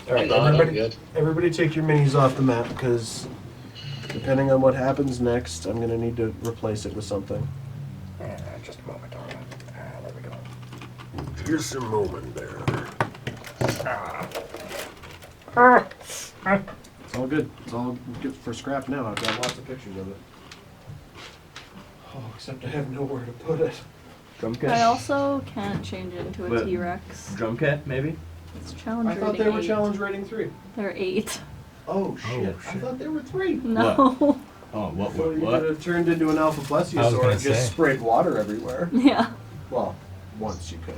All right, everybody take your minis off the map, because depending on what happens next, I'm going to need to replace it with something. Just a moment, all right. There we go. Just a moment there. It's all good. It's all good for scrap now. I've got lots of pictures of it. Oh, except I have nowhere to put it. Drum kit? I also can't change it into a What? T-Rex. Drum kit, maybe? It's challenge I rating thought they were 8. challenge rating 3. They're 8. Oh, shit. I thought they were 3. No. Oh, what? So you could have turned into an alpha plesiosaur and just sprayed water everywhere. Yeah. Well, once you could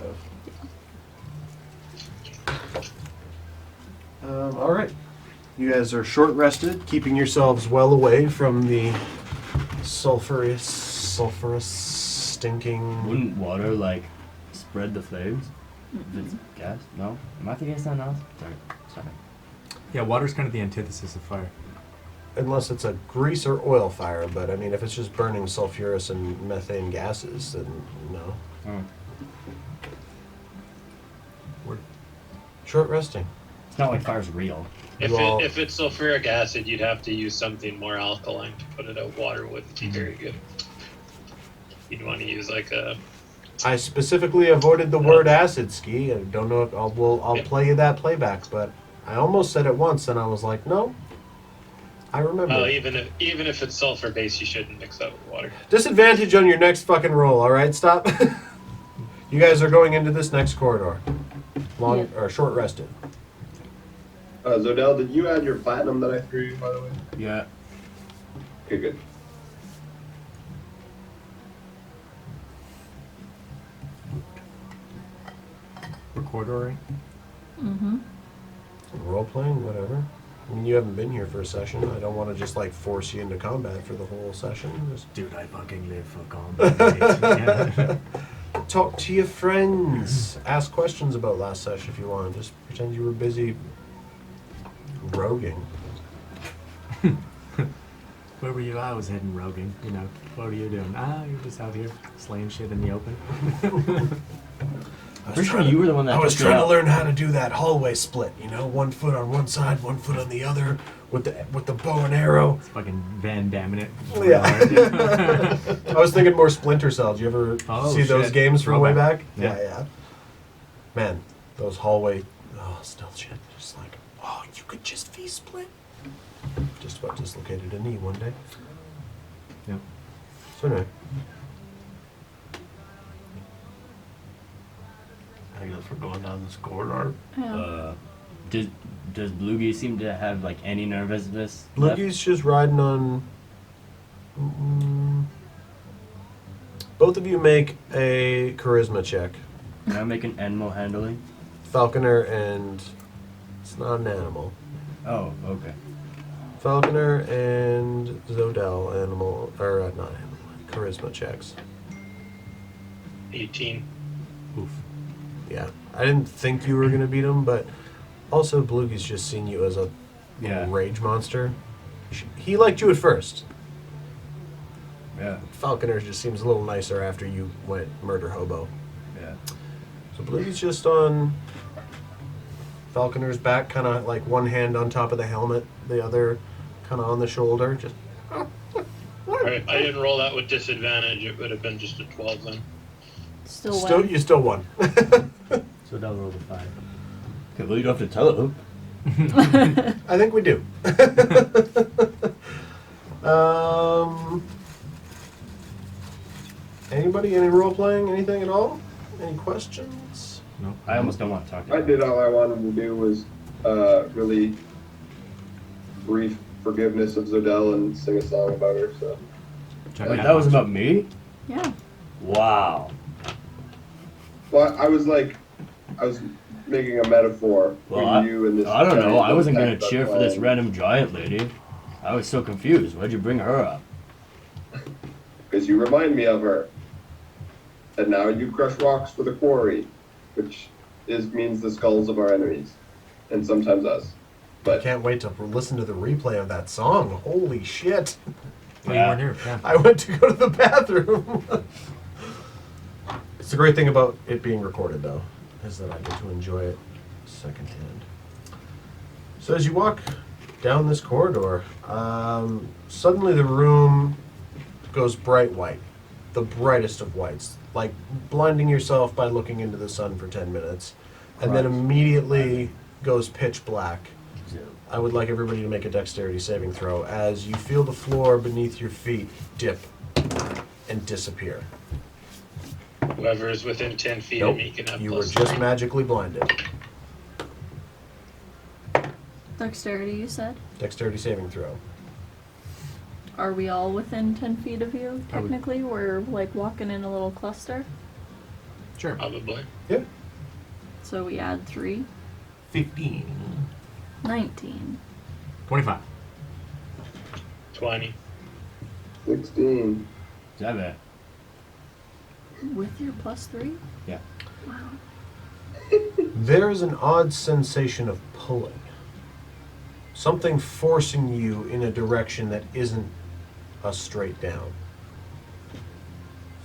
have. All right. You guys are short rested, keeping yourselves well away from the sulfurous, stinking. Wouldn't water, like, spread the flames? If it's gas? No? Am I thinking something else? Sorry. Yeah, water's kind of the antithesis of fire. Unless it's a grease or oil fire, but I mean, if it's just burning sulfurous and methane gases, then no. Oh. Word. Short resting. It's not like fire's real. If it's sulfuric acid, you'd have to use something more alkaline to put it out. Water would be very good. You'd want to use like a. I specifically avoided the word acid, Ski. I don't know if I'll play you that playback, but I almost said it once, and I was like, no. I remember. Oh, even if it's sulfur based, you shouldn't mix that with water. Disadvantage on your next fucking roll. All right, stop. You guys are going into this next corridor, long or short rested. Zodell, did you add your platinum that I threw you, by the way? Yeah. Okay, good. Recorder, Mm-hmm. Role playing, whatever. I mean, you haven't been here for a session. I don't want to just like force you into combat for the whole session. Just Dude, I fucking live for combat. talk to your friends. Ask questions about last session if you want. Just pretend you were busy roguing. Where were you? I was heading roguing. You know, what were you doing? You're just out here slaying shit in the open. Pretty sure you were the one that I was took it trying to out. learn how to do that hallway split. You know, 1 foot on one side, 1 foot on the other, with the bow and arrow. It's fucking Van Damming it. Yeah. I was thinking more Splinter Cell. Did you ever see those shit. games from way Throwback. back? Yeah. Man, those hallway stealth shit. Just like, you could just V-split. Just about dislocated a knee one day. Yeah. So anyway. I guess we're going down this corridor. Yeah. Does Bluegie seem to have like any nervousness? left? Bloogie's just riding on. Both of you make a charisma check. Can I make an animal handling? Falconer and. It's not an animal. Oh, okay. Falconer and Zodell animal. Or not animal. Charisma checks. 18. Oof. Yeah. I didn't think you were going to beat him, but also Bloogie's just seen you as a rage monster. He liked you at first. Yeah. Falconer just seems a little nicer after you went murder hobo. Yeah. So Bloogie's just on Falconer's back, kind of like one hand on top of the helmet, the other kind of on the shoulder. Just. Alright, I didn't roll that with disadvantage. It would have been just a 12 then. You still won. So that rolled a 5. Okay, well you don't have to tell it. I think we do. Anybody? Any role playing? Anything at all? Any questions? No. I almost don't want to talk to you. I did all I wanted to do was really brief forgiveness of Zodell and sing a song about her. So Wait, that was about me? Yeah. Wow. well, I was making a metaphor Well, for you and this. I don't know. I wasn't gonna attack cheer for this random giant lady. I was so confused. Why'd you bring her up? Because you remind me of her. And now you crush rocks for the quarry, which means the skulls of our enemies, and sometimes us. I But can't wait to listen to the replay of that song. Holy shit. Oh, you weren't here. Yeah. I went to go to the bathroom. It's the great thing about it being recorded, though, is that I get to enjoy it secondhand. So as you walk down this corridor, suddenly the room goes bright white, the brightest of whites, like blinding yourself by looking into the sun for 10 minutes, and then Christ. immediately goes pitch black. Zero. I would like everybody to make a dexterity saving throw as you feel the floor beneath your feet dip and disappear. Whoever is within 10 feet Nope, of me can have you were plus just 3. magically blinded. Dexterity, you said? Dexterity saving throw. Are we all within 10 feet of you, I would- technically? We're like walking in a little cluster. Sure. Probably. Yep. So we add 3. 15. 19. 25. 20. 16. 7. With your plus 3? Yeah. Wow. There is an odd sensation of pulling. Something forcing you in a direction that isn't a straight down.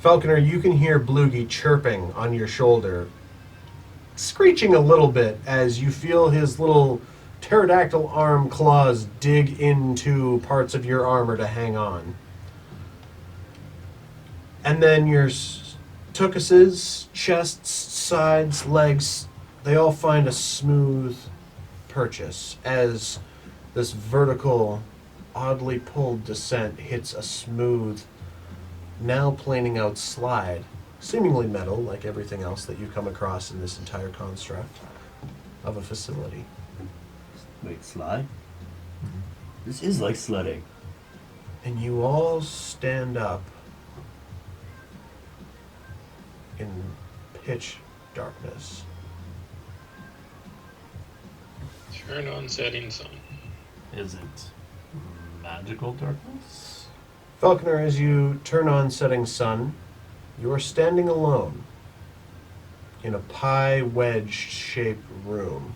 Falconer, you can hear Bloogie chirping on your shoulder, screeching a little bit as you feel his little pterodactyl arm claws dig into parts of your armor to hang on. And then your tuchuses, chests, sides, legs, they all find a smooth purchase as this vertical, oddly pulled descent hits a smooth, now planing out slide, seemingly metal like everything else that you come across in this entire construct of a facility. Wait, slide? This is like sledding. And you all stand up in pitch darkness. Turn on setting sun. Is it magical darkness? Falconer, as you turn on setting sun, you are standing alone in a pie wedge-shaped room.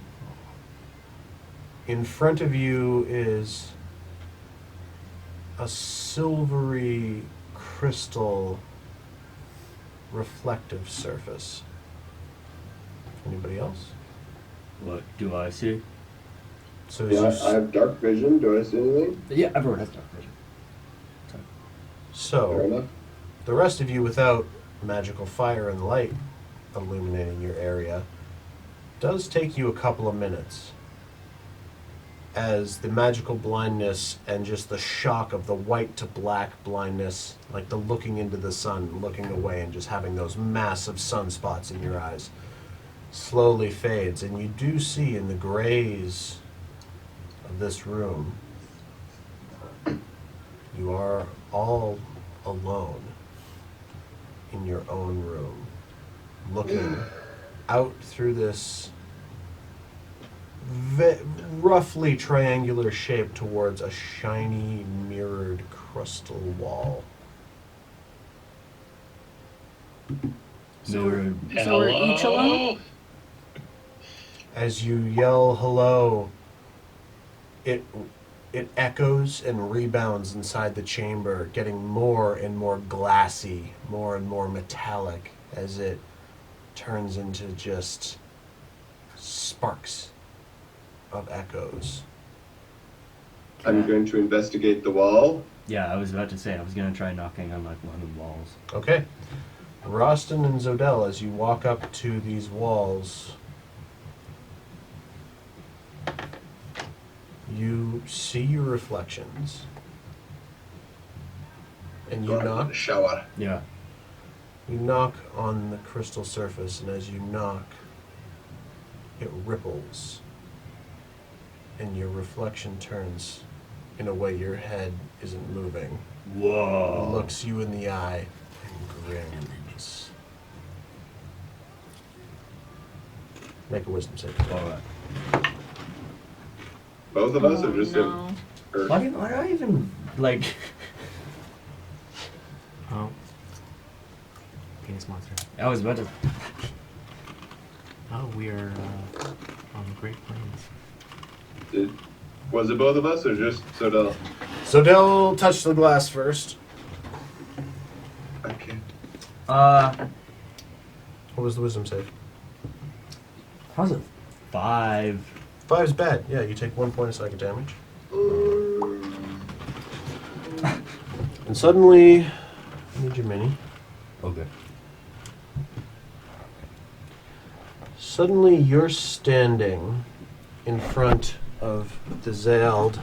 In front of you is a silvery crystal reflective surface. Anybody else? What do I see? So as Yeah, you I have dark vision. Do I see anything? Yeah, everyone has dark vision. Sorry. Fair so enough. the rest of you, without magical fire and light illuminating your area, does take you a couple of minutes as the magical blindness and just the shock of the white to black blindness, like the looking into the sun, looking away and just having those massive sunspots in your eyes, slowly fades, and you do see in the grays of this room, you are all alone in your own room, looking out through this roughly triangular shape towards a shiny mirrored crystal wall. So Mirrored. So we're each alone? Hello? As you yell hello, it echoes and rebounds inside the chamber, getting more and more glassy, more and more metallic as it turns into just sparks of echoes. I'm going to investigate the wall. Yeah, I was about to say, I was gonna try knocking on like one of the walls. Okay. Rostin and Zodell, as you walk up to these walls, you see your reflections. And you Go ahead, knock. get a shower. Yeah. You knock on the crystal surface, and as you knock, it ripples. And your reflection turns in a way your head isn't moving. Whoa. Looks you in the eye and grins. Make a wisdom save. Alright. Both of us Oh, are just no. in. Or, Why do I even like? Oh. Penis monster. I was about to. Oh, we are on the Great Plains. was it both of us or just Sodell? Zodell touched the glass first. Okay. What was the wisdom save? How's it? 5. 5's bad. Yeah, you take 1 point of psychic damage. And suddenly, I need your mini. Okay. Suddenly, you're standing in front of the Zeld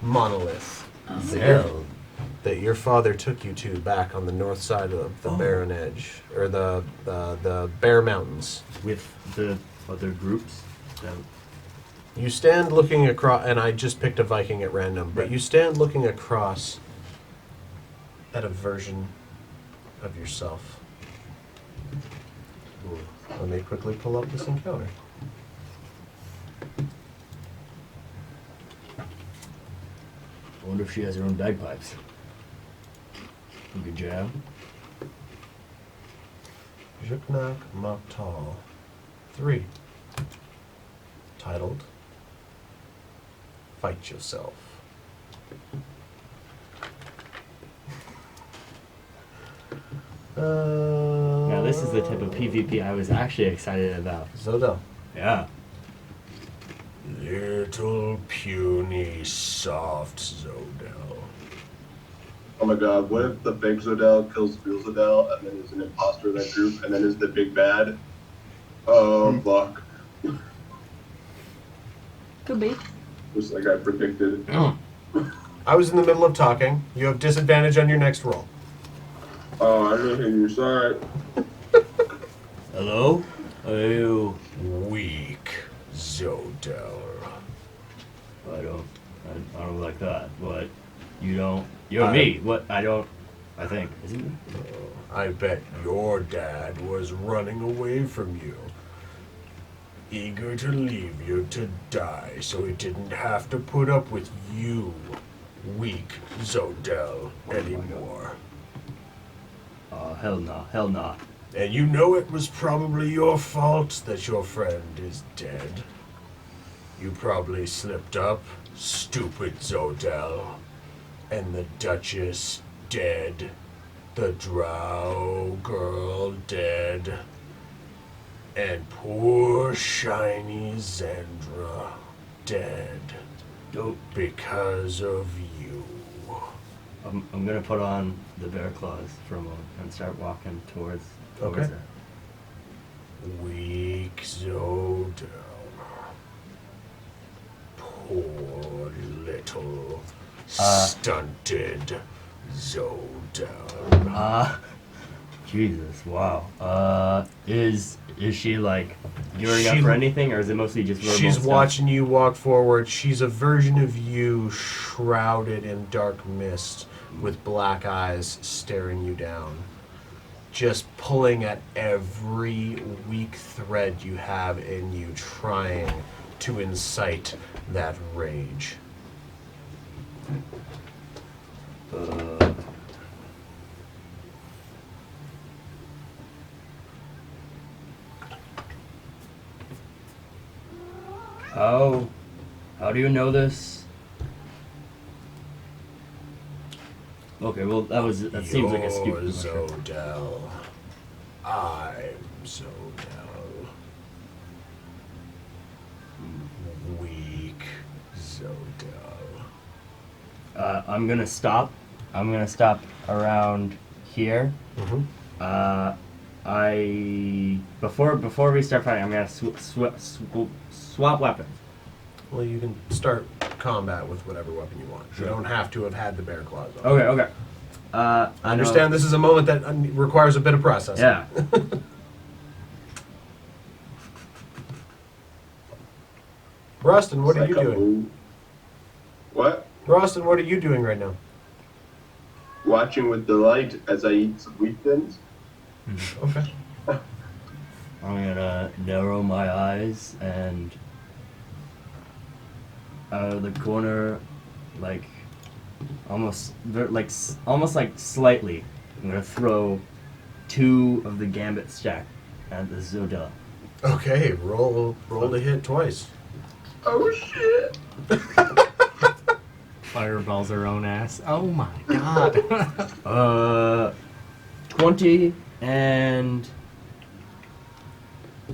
monolith Zeld. that your father took you to back on the north side of the Barren Edge, or the Bear Mountains. With the other groups. That You stand looking across, and I just picked a Viking at random, but Right. you stand looking across at a version of yourself. Let me quickly pull up this encounter. I wonder if she has her own bagpipes. Good job. Juknak Moktol 3. Titled Fight Yourself. Now this is the type of PvP I was actually excited about. Zodel. Yeah. Little puny soft Zodel. Oh my god, what if the fake Zodel kills real Zodel and then is an imposter in that group and then is the big bad? Oh, fuck. Could be. Just like I predicted. I was in the middle of talking. You have disadvantage on your next roll. Oh, I didn't hear you. Sorry. Hello? Oh. Weak Zodel. I don't like that. What? You don't. You're I- me. What? I don't. I think. Isn't it? I bet your dad was running away from you, eager to leave you to die so he didn't have to put up with you, weak Zodel, anymore. Oh, hell no. Hell no. And you know it was probably your fault that your friend is dead. You probably slipped up, stupid Zodel. And the Duchess dead. The Drow girl dead. And poor shiny Zendra dead. Dope. Because of you. I'm gonna put on the bear claws for a moment and start walking towards Okay. her. Weak Zodel. Poor little stunted Zodel. Jesus, wow. Is she like gearing She- up for anything, or is it mostly just verbal She's stuff? watching you walk forward. She's a version of you shrouded in dark mist with black eyes staring you down. Just pulling at every weak thread you have in you, trying to incite that rage. How do you know this? Okay, well that seems like a You're stupid. Zodel. I'm Zodel. Weak Zodel. I'm gonna stop. I'm gonna stop around here. Mm-hmm. Before we start fighting, I'm gonna swap weapons. Well, you can start combat with whatever weapon you want. You Sure. don't have to have had the bear claws on. Okay. I understand this is a moment that requires a bit of processing. Yeah. Rostin, what are you doing? Psycho. What? Rostin, what are you doing right now? Watching with delight as I eat some wheat thins. Okay. I'm gonna narrow my eyes and out of the corner, like almost like slightly, I'm gonna throw 2 of the gambit stack at the Zodel. Okay, roll to hit twice. Oh shit! Fireballs her own ass. Oh my god. 20 and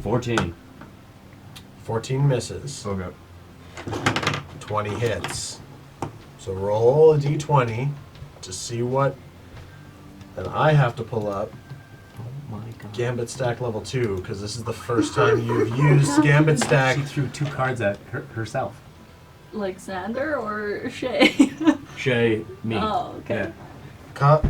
14. 14 misses. Okay. 20 hits. So roll a d20 to see what. And I have to pull up Oh my god. Gambit Stack level 2 because this is the first time you've used Gambit Stack. She threw 2 cards at herself. Like Xander or Shay? Shay, me. Oh, okay. Yeah.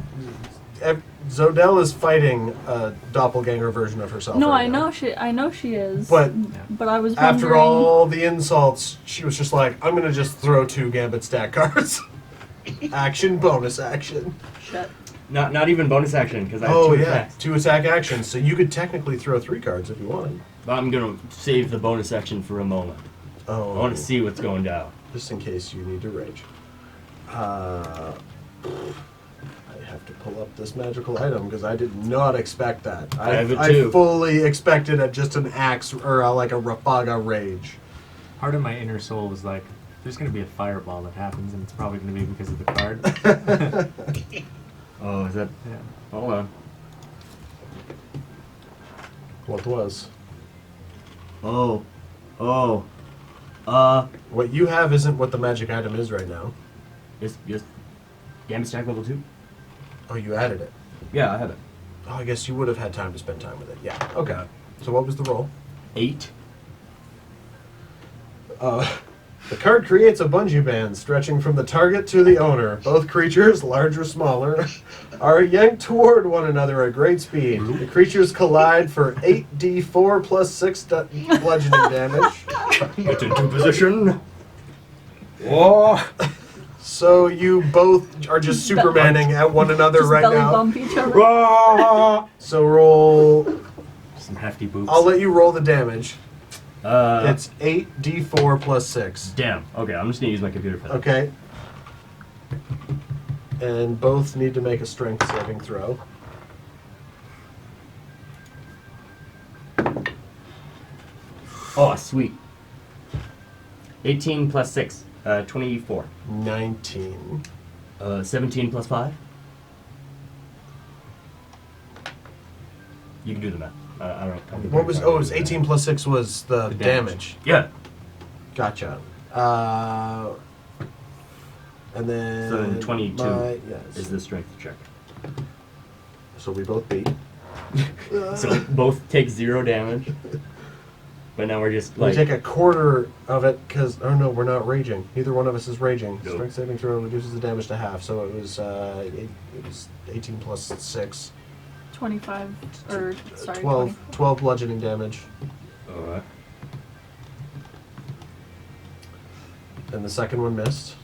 Zodell is fighting a doppelganger version of herself. No, right I now. know she is. But But I was wondering. after all the insults, she was just like, I'm gonna just throw 2 Gambit Stack cards. Action, bonus action. Shit. Not even bonus action because I have Oh 2 yeah, attacks. 2 attack actions. So you could technically throw 3 cards if you wanted. But I'm gonna save the bonus action for a moment. Oh. I want to see what's going down. Just in case you need to rage. I have to pull up this magical item because I did not expect that. I have it I too. fully expected just an axe or like a Rafaga rage. Part of my inner soul was like, there's going to be a fireball that happens, and it's probably going to be because of the card. Oh, is that? Yeah. Hold on. What was? Oh. What you have isn't what the magic item is right now. Just Gambit Stack level 2? Oh, you added it. Yeah, I have it. Oh, I guess you would have had time to spend time with it. Yeah. Okay. So what was the roll? 8. The card creates a bungee band stretching from the target to the owner. Both creatures, large or smaller, are yanked toward one another at great speed. The creatures collide for 8d4 plus 6 bludgeoning damage. Get into position. Oh. So you both are just Supermaning at one another Just right belly now. bump each other. So roll. Some hefty boots. I'll let you roll the damage. It's It's 8d4 plus 6. damn. Okay, I'm just gonna use my computer for that. Okay. And both need to make a strength saving throw. Oh, sweet. 18 plus 6, 24. 19. 17 plus 5. You can do the math. I don't know. What was? Oh, it was 18 plus 6 was the The damage. damage. Yeah. Gotcha. And then. So then 22 yes. is the strength check. So we both beat. So both take 0 damage. But now we're just We like. take a quarter of it because. Oh no, we're not raging. Neither one of us is raging. Nope. Strength saving throw reduces the damage to half. So it was 18 plus 6. 25, or sorry, 12 bludgeoning damage. Alright. And the second one missed.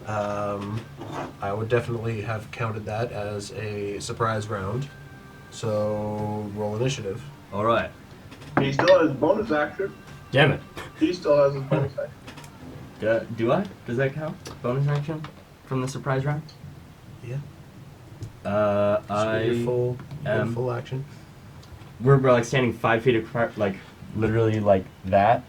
I would definitely have counted that as a surprise round. So roll initiative. Alright. He still has bonus action. Damn it. He still has his bonus action. Do I? Does that count? Bonus action from the surprise round? Yeah. I Your am- full action. we're like standing 5 feet apart, like literally like that,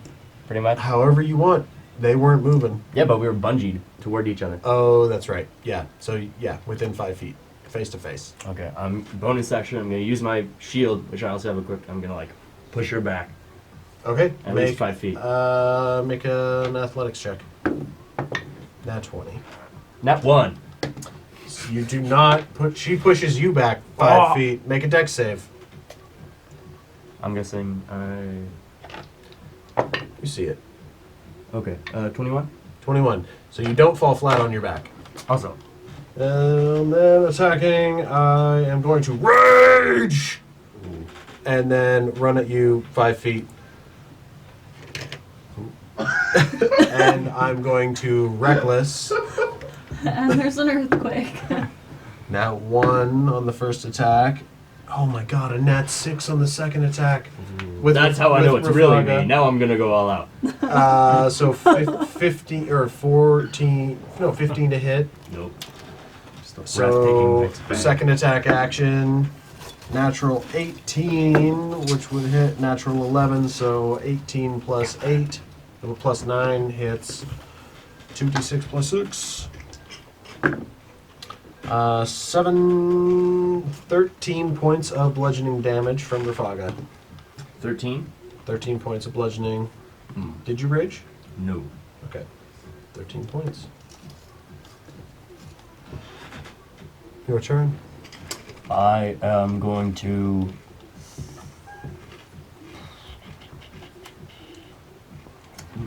pretty much. However you want. They weren't moving. Yeah, but we were bungeed toward each other. Oh, that's right. Yeah. So yeah, within 5 feet, face to face. Okay, bonus action. I'm gonna use my shield, which I also have equipped. I'm gonna like push her back Okay. at least 5 feet. Make an athletics check. Nat 20. Not 1. You do not put. She pushes you back 5 Oh. feet. Make a dex save. I'm guessing You see it. Okay, 21. 21. So you don't fall flat on your back. Also, And then attacking, I am going to rage! And then run at you 5 feet. And I'm going to reckless. And there's an earthquake. Nat 1 on the first attack. Oh my god, a nat 6 on the second attack. that's how I know with it's really Rafaga. me. Now I'm gonna go all out. So 15 or 14, no, 15 to hit. Nope. Just a So breathtaking mix bang. second attack action, natural 18, which would hit natural 11. So 18 plus 8, plus 9 hits. 2d6 plus 6. 13 points of bludgeoning damage from Rafaga. 13. 13 points of bludgeoning. Hmm. Did you rage? No. Okay. 13 points. Your turn. I am going to.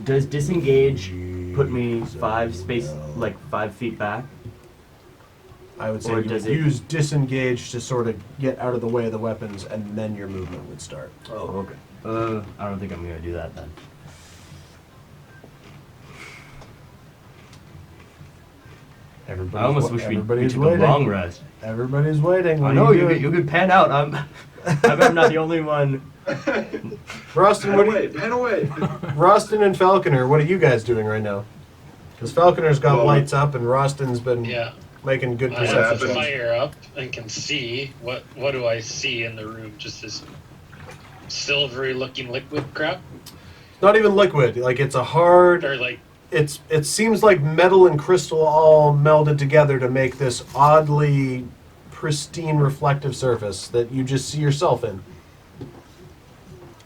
Does disengage put me 5 feet back? I would say Or you does would it- use disengage to sort of get out of the way of the weapons, and then your movement would start. Oh, okay. I don't think I'm gonna do that then. Everybody's I almost wa- wish we everybody's took waiting. a long rest. Everybody's waiting. I What know are you doing? you could pan out. I bet I'm not the only one. Rostin, Pan what are away, you, pan away. Rostin and Falconer, what are you guys doing right now? Because Falconer's got Well, lights up, and Rostin's been Yeah. making good I Perception have perception the checks. checks. fire up and can see. What do I see in the room? Just this silvery looking liquid crap? Not even liquid. Like it's a hard. Or like It seems like metal and crystal all melded together to make this oddly pristine reflective surface that you just see yourself in.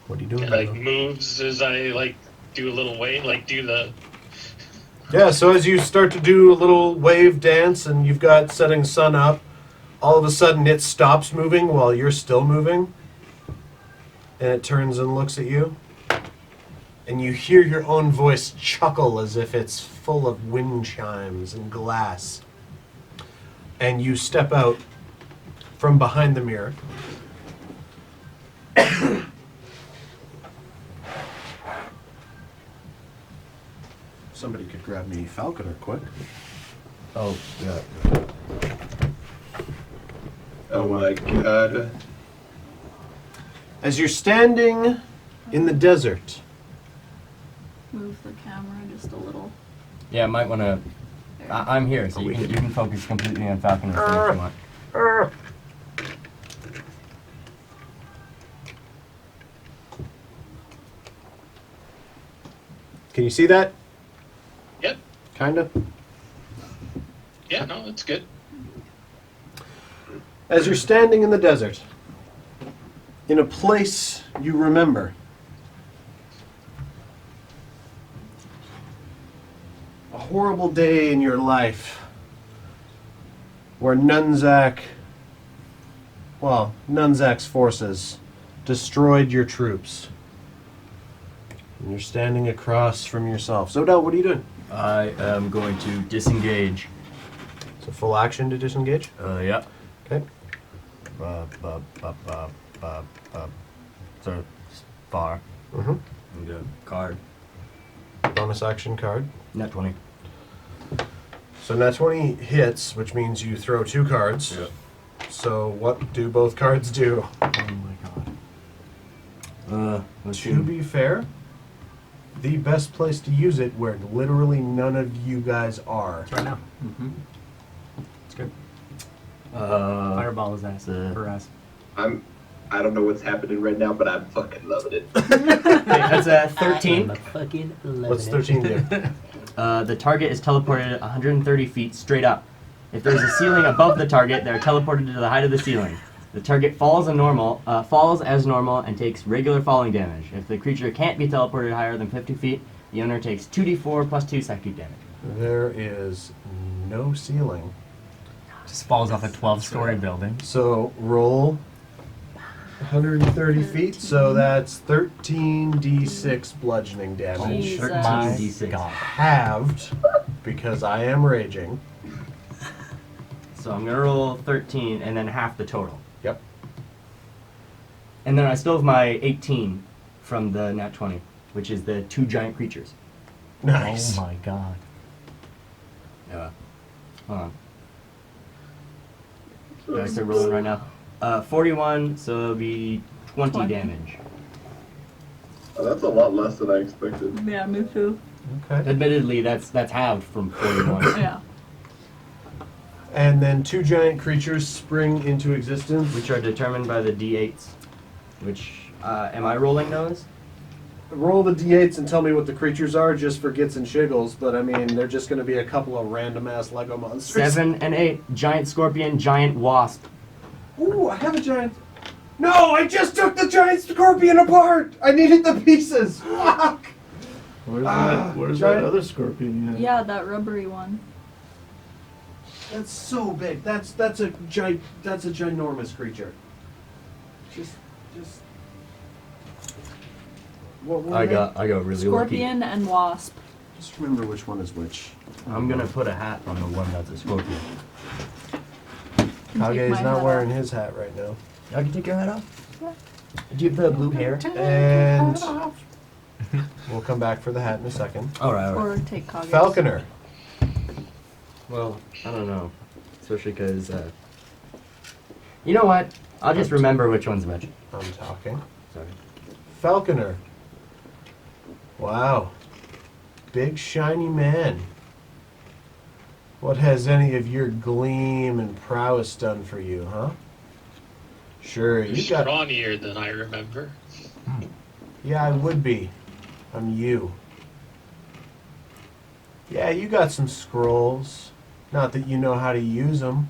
What are you doing? it like Randall? moves as I like do a little wave, like do the Yeah, so as you start to do a little wave dance and you've got setting sun up, all of a sudden it stops moving while you're still moving. And it turns and looks at you. And you hear your own voice chuckle as if it's full of wind chimes and glass. And you step out from behind the mirror. Somebody could grab me Falconer quick. Oh, yeah. Oh my god. As you're standing in the desert, Move the camera just a little. Yeah, I might want to. There. I'm here, so you can focus completely on Falconer if you want. can you see that? Yep. Kinda. Yeah, no, it's good. As you're standing in the desert, in a place you remember, a horrible day in your life where Nunzak's forces destroyed your troops. And you're standing across from yourself. So, Del, what are you doing? I am going to disengage. It's a full action to disengage. Yeah. Okay. So far. Mm-hmm. And go card. Bonus action card. Net 20. So nat 20 hits, which means you throw 2 cards. Yep. So what do both cards do? Oh my god. Let's To see. be fair, the best place to use it where literally none of you guys are. It's right now. Mm-hmm. It's good. Fireball is ass. the- For us. I don't know what's happening right now, but I'm fucking loving it. That's a 13. fucking What's 13 do? The target is teleported 130 feet straight up. If there is a ceiling above the target, they are teleported to the height of the ceiling. The target falls as normal and takes regular falling damage. If the creature can't be teleported higher than 50 feet, the owner takes 2d4 plus 2 psychic damage. There is no ceiling. Just falls off a 12-story building. So roll 130 feet, so that's 13d6 bludgeoning damage. Jesus. 13d6. God. Halved, because I am raging. So I'm gonna roll 13 and then half the total. Yep. And then I still have my 18 from the nat 20, which is the 2 giant creatures. Nice. Oh my god. Yeah. Hold on. Do I start rolling right now? 41, so it'll be 20 20. damage. Oh, that's a lot less than I expected. Yeah, me too. Okay. Admittedly, that's halved from 41. Yeah. And then 2 giant creatures spring into existence. Which are determined by the d8s. Which, am I rolling those? Roll the d8s and tell me what the creatures are, just for gits and shiggles. But I mean, they're just going to be a couple of random ass Lego monsters. 7 and 8. Giant scorpion, giant wasp. Ooh, I have a giant. No, I just took the giant scorpion apart. I needed the pieces. Fuck. Where's that other scorpion you had? Yeah, that rubbery one. That's so big. That's a ginormous creature. Just. What were I they? got really Scorpion and wasp. Just remember which one is which. lucky. I'm gonna put a hat on the one that's a scorpion. Can take Kage's my not hat wearing off. his hat right now. I can take your hat off. Yeah. Do you have the blue hair? And we'll come back for the hat in a second. All right. Or take Kage's. Falconer. Well, I don't know, especially because. You know what? I'll just remember which one's which. I'm talking. Sorry. Falconer. Wow. Big shiny man. What has any of your gleam and prowess done for you, huh? Sure, You're you got. scrawnier than I remember. Yeah, I would be. I'm you. Yeah, you got some scrolls. Not that you know how to use them.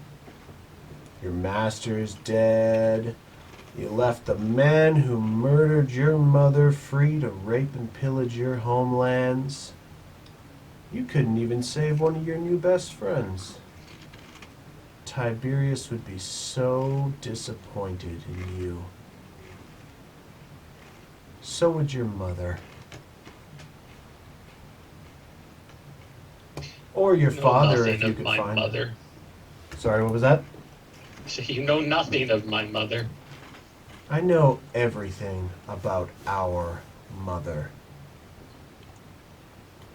Your master's dead. You left the man who murdered your mother free to rape and pillage your homelands. You couldn't even save one of your new best friends. Tiberius would be so disappointed in you. So would your mother. Or your You know father, nothing if you of could my find mother. him. Sorry, what was that? You know nothing of my mother. I know everything about our mother.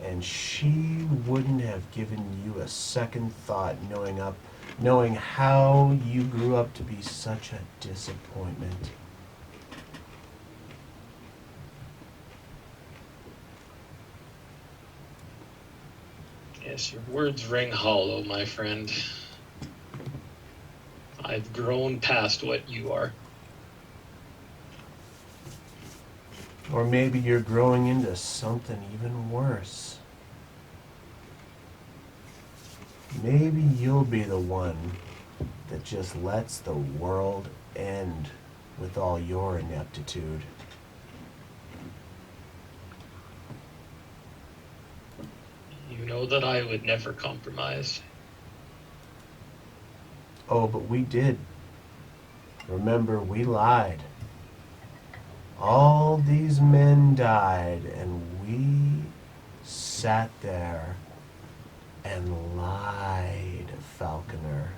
And she wouldn't have given you a second thought knowing how you grew up to be such a disappointment. Yes, your words ring hollow, my friend. I've grown past what you are. Or maybe you're growing into something even worse. Maybe you'll be the one that just lets the world end with all your ineptitude. You know that I would never compromise. Oh, but we did. Remember, we lied. All these men died, and we sat there and lied, Falconer.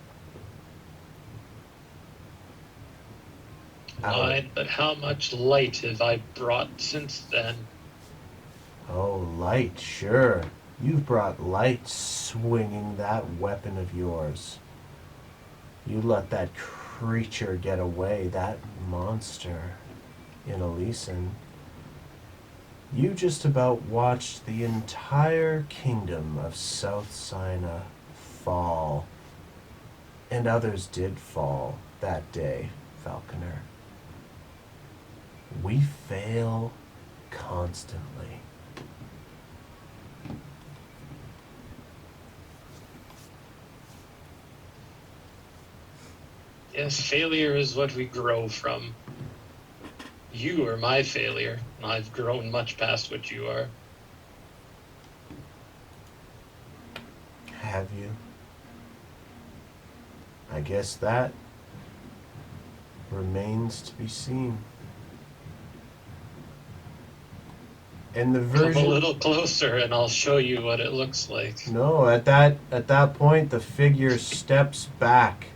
Lied, but how much light have I brought since then? Oh, light, sure. You've brought light swinging that weapon of yours. You let that creature get away, that monster in Elysian. You just about watched the entire kingdom of South Sina fall. And others did fall that day, Falconer. We fail constantly. Yes, failure is what we grow from. You are my failure, and I've grown much past what you are. Have you? I guess that remains to be seen. And the version. Come a little closer, and I'll show you what it looks like. No, at that point, the figure steps back.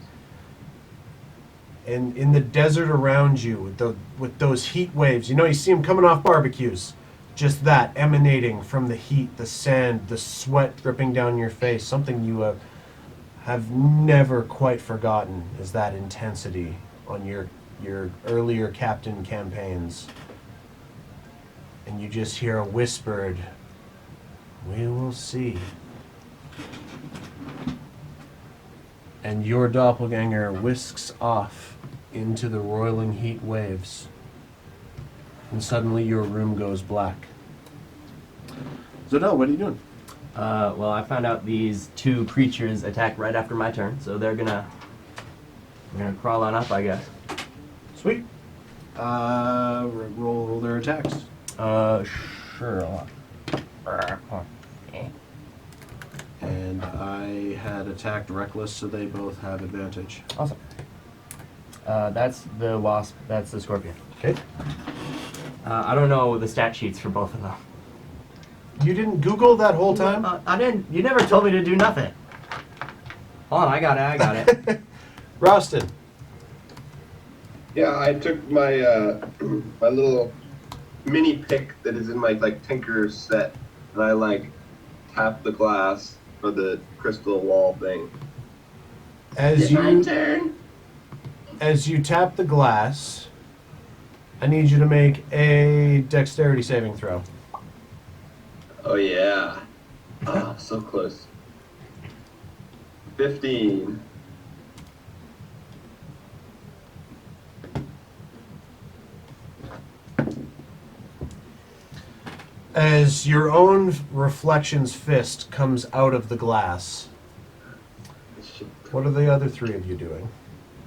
And in the desert around you, with those heat waves, you see them coming off barbecues. Just that, emanating from the heat, the sand, the sweat dripping down your face. Something you have never quite forgotten is that intensity on your earlier captain campaigns. And you just hear a whispered, "We will see." And your doppelganger whisks off into the roiling heat waves. And suddenly your room goes black. Zodel, what are you doing? Well, I found out these two creatures attack right after my turn, so they're gonna crawl on up, I guess. Sweet. Roll their attacks. Sure. And I had attacked reckless, so they both have advantage. Awesome. That's the wasp. That's the scorpion. Okay. I don't know the stat sheets for both of them. You didn't Google that whole time? I didn't. You never told me to do nothing. Hold on, I got it. Rostin. Yeah, I took my my little mini pick that is in my Tinker's set, and I tapped the glass for the crystal wall thing. As you tap the glass, I need you to make a dexterity saving throw. Oh yeah. Oh, so close. 15. As your own reflection's fist comes out of the glass, what are the other three of you doing?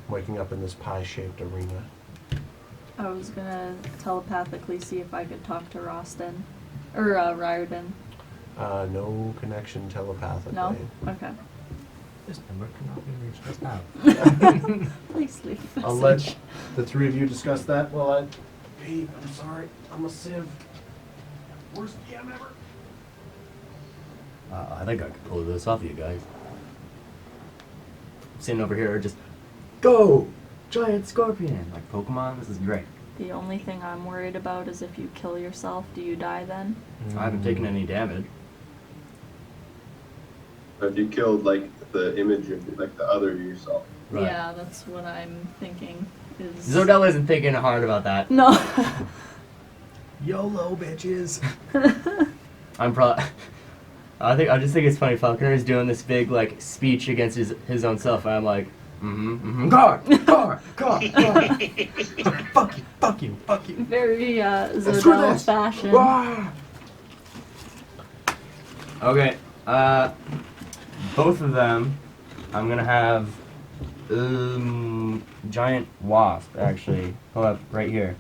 Waking up in this pie-shaped arena. I was gonna telepathically see if I could talk to Rostin. Or, Riordan. No connection telepathically. No? Okay. This number cannot be reached just now. Please leave a message. I'll let the three of you discuss that while I... Pete, I'm sorry. I'm a sieve. Worst DM ever. I think I could pull this off you guys. Sitting over here, just go, giant scorpion, like Pokemon. This is great. The only thing I'm worried about is if you kill yourself, do you die then? I haven't taken any damage. If you killed the image of the other yourself. Right. Yeah, that's what I'm thinking. Is Zodell isn't thinking hard about that. No. YOLO, bitches. I just think it's funny. Falconer is doing this big speech against his own self, and I'm like, guard. Fuck you. Very Screw Zodell this. fashion. Okay, both of them, I'm gonna have giant wasp actually pull up right here.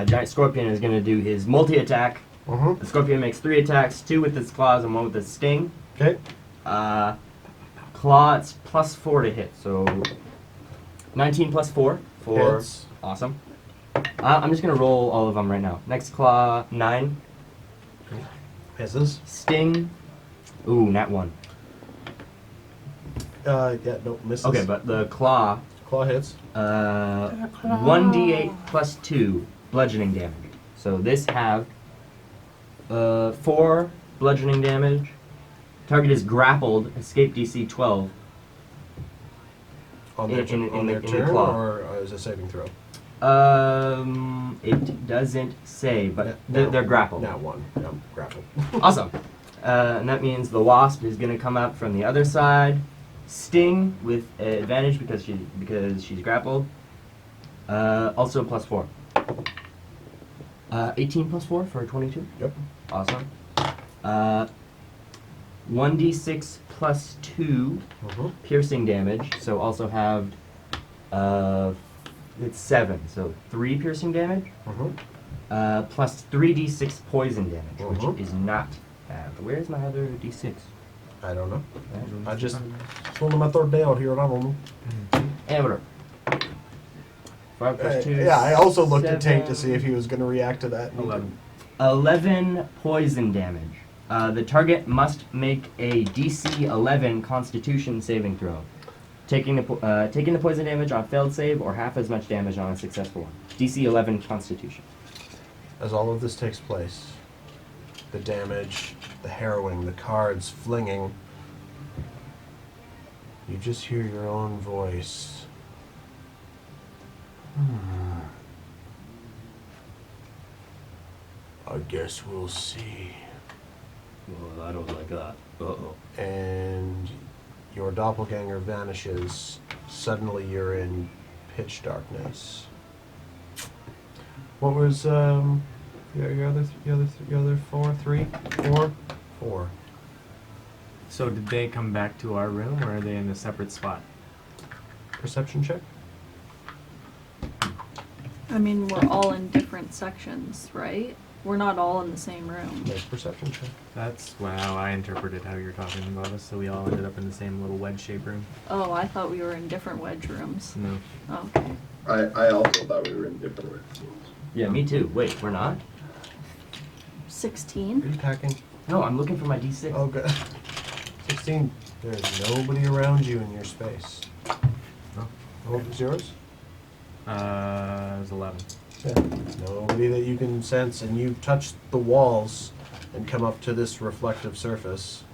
Giant scorpion is gonna do his multi-attack. The scorpion makes 3 attacks, 2 with its claws and 1 with its sting. Okay. Claw, it's +4 to hit, so 19 plus 4 for Hits. awesome. I'm just gonna roll all of them right now. Next claw, 9. Misses. Sting, ooh, nat 1. Yeah, no, misses. Okay, but the claw, Claw hits. 1d8 plus 2 bludgeoning damage. So this have 4 bludgeoning damage. Target is grappled. Escape DC 12. On their, in their the turn, claw. or is it a saving throw? It doesn't say, but No. they're grappled. Now 1. Yeah, grappled. Awesome. And that means the wasp is going to come up from the other side. Sting with advantage because she's grappled. Also +4. 18 plus 4 for 22. Yep. Awesome. 1d6 plus 2 piercing damage. So also have it's 7. So 3 piercing damage. Plus 3d6 poison damage, which is not bad. Where's my other d6? I don't know. I just pulled my third day out here, and I don't know. And whatever. 5 plus 2. Yeah, I also looked at Tate to 7. see if he was going to react to that. 11 poison damage. The target must make a DC 11 Constitution saving throw. Taking the poison damage on failed save or half as much damage on a successful one. DC 11 Constitution. As all of this takes place, the damage, the harrowing, the cards flinging, you just hear your own voice. I guess we'll see. Well, I don't like that. Uh-oh. And your doppelganger vanishes. Suddenly you're in pitch darkness. What was your other 4? 3? 4? 4. So did they come back to our room, or are they in a separate spot? Perception check? I mean, we're all in different sections, right? We're not all in the same room. Make a perception check. That's how I interpreted how you're talking about us. So we all ended up in the same little wedge-shaped room. Oh, I thought we were in different wedge rooms. No. Oh, okay. I also thought we were in different rooms. Yeah, me too. Wait, we're not? 16? Are you packing? No, I'm looking for my D6. Oh, good. 16. There's nobody around you in your space. No. What was yours? It was 11. Yeah. There's nobody that you can sense, and you touch the walls and come up to this reflective surface.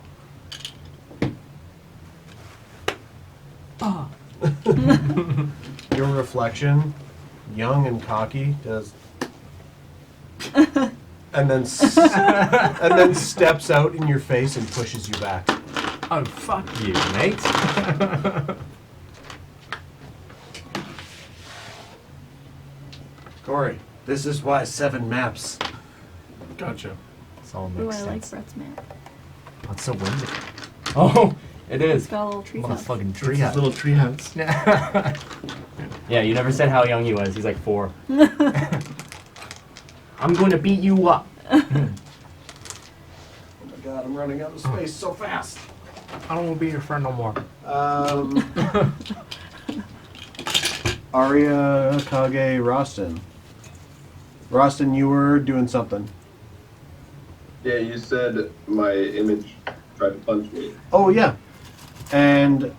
Ah. Your reflection, young and cocky, does, and then and then steps out in your face and pushes you back. Oh, fuck you, mate. Corey, this is why 7 maps. Gotcha. This all Ooh, makes I like sense. Brett's map. That's so windy. Oh, it It's is. got a little tree house. Motherfucking It's tree his house. little treehouse. Yeah, you never said how young he was. He's like 4. I'm going to beat you up. Oh my god, I'm running out of space so fast. I don't want to be your friend no more. Arya, Kage, Rostin. Rostin, you were doing something. Yeah, you said my image tried to punch me. Oh, yeah. And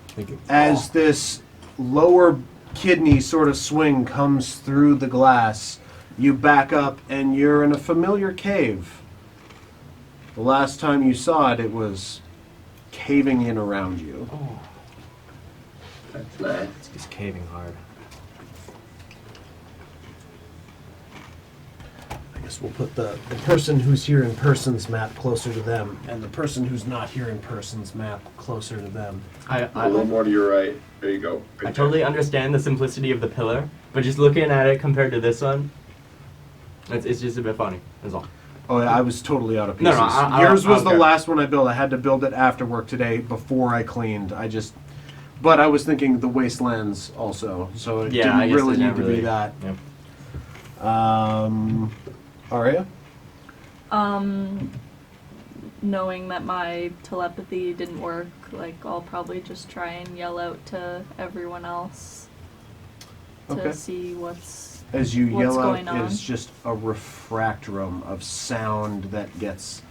as this lower kidney sort of swing comes through the glass, you back up and you're in a familiar cave. The last time you saw it, it was caving in around you. Oh, That's nice. it's just caving hard. I guess we'll put the person who's here in person's map closer to them, and the person who's not here in person's map closer to them. A little more to your right. There you go. I totally understand the simplicity of the pillar, but just looking at it compared to this one, it's just a bit funny. That's all. Oh, yeah, I was totally out of No, pieces. no, I Yours don't was the care. last one I built. I had to build it after work today before I cleaned. But I was thinking the wastelands also, so it Yeah, I didn't guess really it's need not to be really- that. Yep. Arya? Knowing that my telepathy didn't work, like, I'll probably just try and yell out to everyone else to Okay. see what's As you What's yell out, going on? it's just a refractorum of sound that gets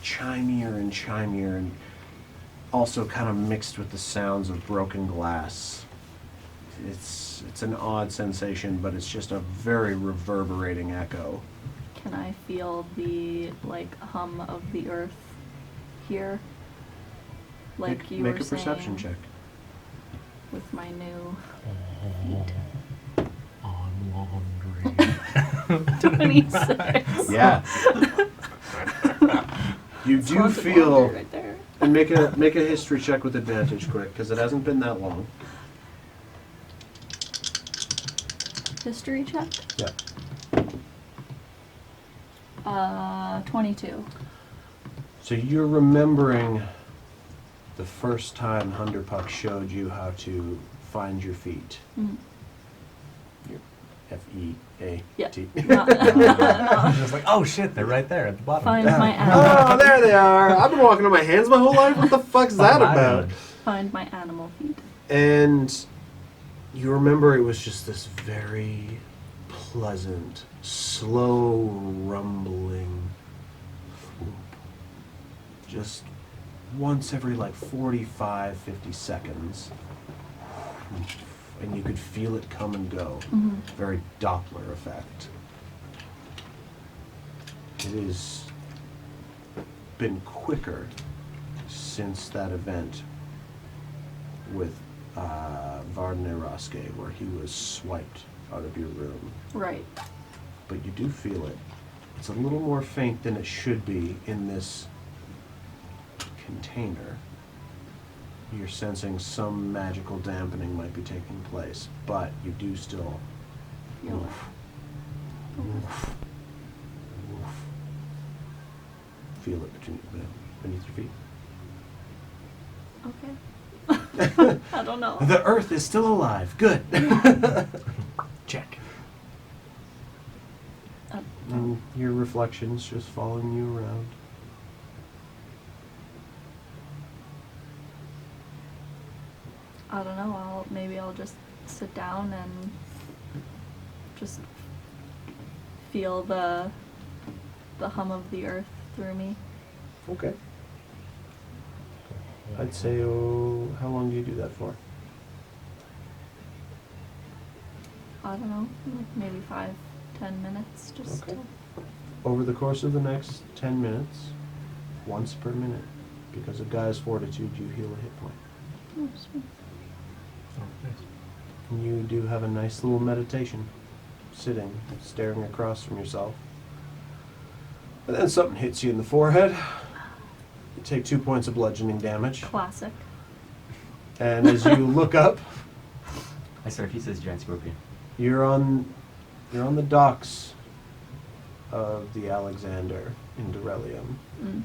chimier and chimier, and also kind of mixed with the sounds of broken glass. It's an odd sensation, but it's just a very reverberating echo. Can I feel the, like, hum of the earth here? Like make you make were a perception saying check. with my new feet. On laundry. 26. Yeah. You It's do haunted feel, laundry right there. and make a history check with advantage quick, because it hasn't been that long. History check? Yeah. 22. So you're remembering the first time Hunderpuck showed you how to find your feet. Mm. F-E-A-T. Yeah. I was just like, oh shit, they're right there at the bottom. Find my animal. Oh, there they are. I've been walking on my hands my whole life. What the fuck's that about? Find my animal feet. And you remember it was just this very pleasant, slow rumbling whoop. Just once every like 45, 50 seconds. And you could feel it come and go. Mhm. Very Doppler effect. It has been quicker since that event with Vardner Roske, where he was swiped out of your room. Right. But you do feel it. It's a little more faint than it should be in this container. You're sensing some magical dampening might be taking place, but you do still Feel it. feel it beneath your feet. Okay. I don't know. The earth is still alive. Good. Check. And your reflections just following you around. I don't know. Maybe I'll just sit down and just feel the hum of the earth through me. Okay. I'd say, oh, how long do you do that for? I don't know, maybe 5-10 minutes, just Okay. to... Over the course of the next 10 minutes, once per minute, because of Gaia's fortitude, you heal a hit point. Oh, sweet. And you do have a nice little meditation, sitting, staring across from yourself. And then something hits you in the forehead. You take 2 points of bludgeoning damage. Classic. And as you look up, I swear if he says giant scorpion. you're on the docks of the Alexander in Dorelium, Mm.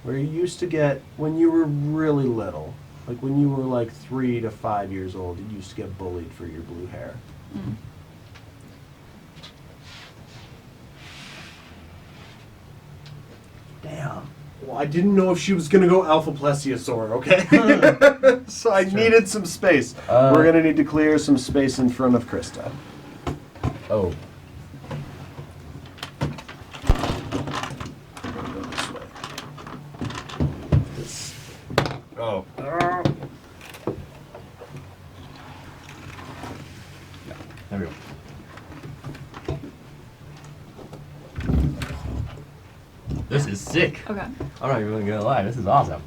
where you used to get, when you were really little, like when you were like 3 to 5 years old, you used to get bullied for your blue hair. Mm. Damn. Well, I didn't know if she was going to go Alpha Plesiosaur, okay? So I needed some space. We're going to need to clear some space in front of Krista. Oh. Go this way. This. Oh. There we go. This is sick. Okay, I'm not even gonna lie, this is awesome.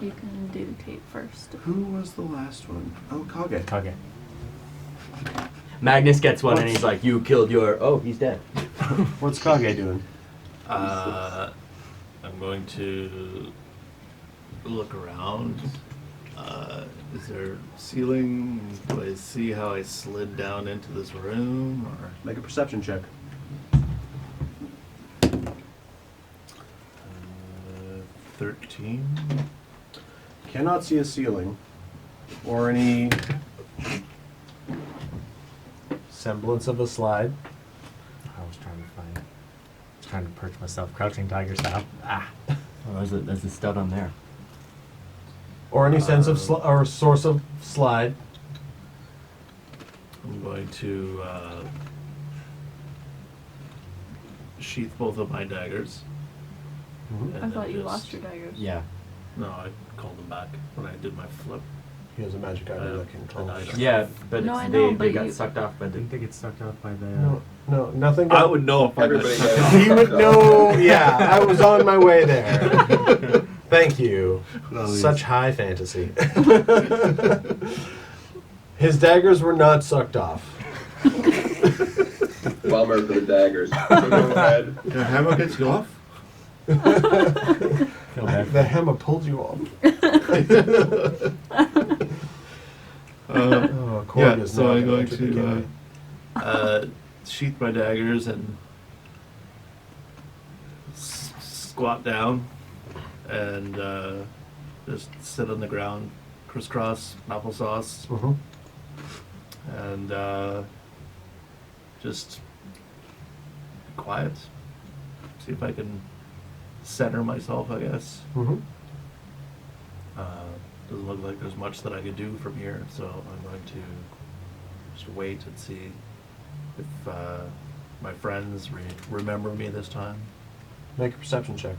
you can do the tape first. Who was the last one? Oh, Kage. Okay. Magnus gets one and he's like, you killed your... Oh, he's dead. What's Kage doing? I'm going to look around. Is there ceiling? Do I see how I slid down into this room? Or Make a perception check. 13? Cannot see a ceiling or any semblance of a slide. I was trying to perch myself, crouching tiger style. Ah. Oh, there's a stud on there. Or any sense of or source of slide. I'm going to sheath both of my daggers. Mhm. and I then thought you just- lost your daggers. Yeah. No, I called them back when I did my flip. He has a magic item that can call. I know. Yeah, but No, it's, I know, they but got you- sucked off by I the... think they get sucked off by the... No, nothing. I would know if I got Everybody sucked gets- off. He would know. Yeah, I was on my way there. Thank you. Well, Such high fantasy. His daggers were not sucked off. Bummer for the daggers. So go ahead. The hammer gets you off? Feel bad. The hammer pulled you off. Oh, Korg Yeah, is so now I'm gonna going enter the to game. sheath my daggers and squat down and just sit on the ground, crisscross applesauce, Mhm. and just be quiet. See if I can center myself, I guess. Mhm. Doesn't look like there's much that I could do from here, so I'm going to just wait and see if my friends remember me this time. Make a perception check.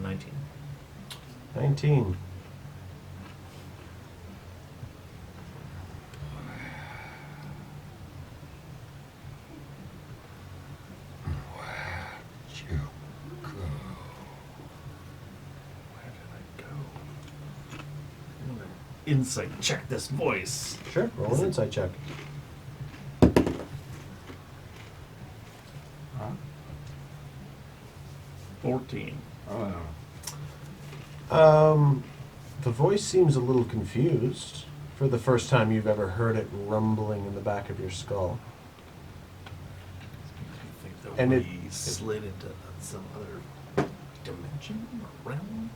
19. 19. Where did I go? I'm gonna insight check this voice. Sure. Roll an insight check. Huh? 14. Oh. The voice seems a little confused for the first time you've ever heard it rumbling in the back of your skull. I think that And we slid into some other dimension or realm.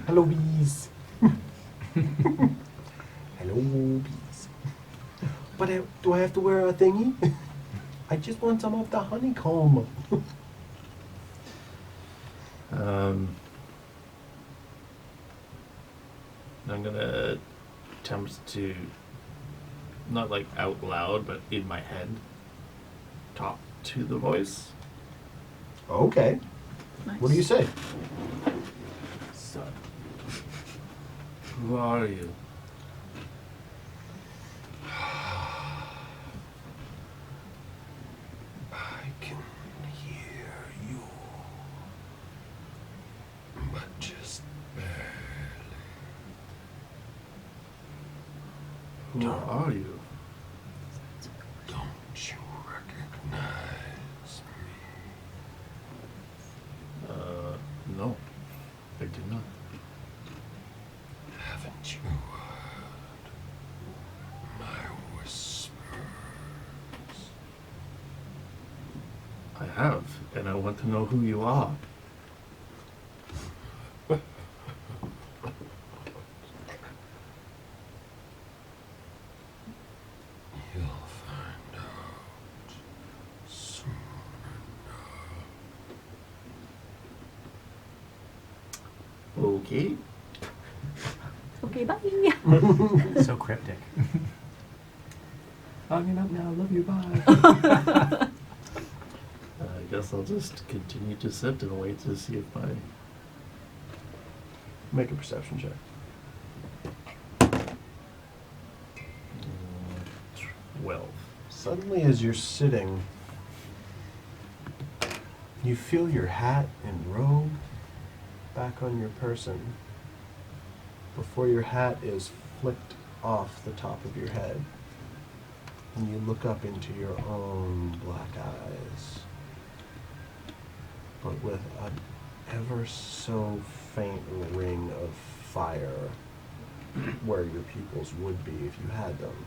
Hello, bees. Hello, bees. But do I have to wear a thingy? I just want some of the honeycomb. I'm gonna attempt to, not like out loud, but in my head, talk to the voice. Okay. Nice. What do you say? So, who are you? I can hear you, but just barely. Who are you? Don't you recognize me? No, I do not. Haven't you heard my whispers? I have, and I want to know who you are. You'll find out soon enough. Okay. Okay, bye. So cryptic. Hanging up now. Love you. Bye. I guess I'll just continue to sit and wait to see if I... Make a perception check. 12. Suddenly, as you're sitting, you feel your hat and robe back on your person before your hat is flicked off the top of your head. And you look up into your own black eyes, but with an ever so faint ring of fire where your pupils would be if you had them.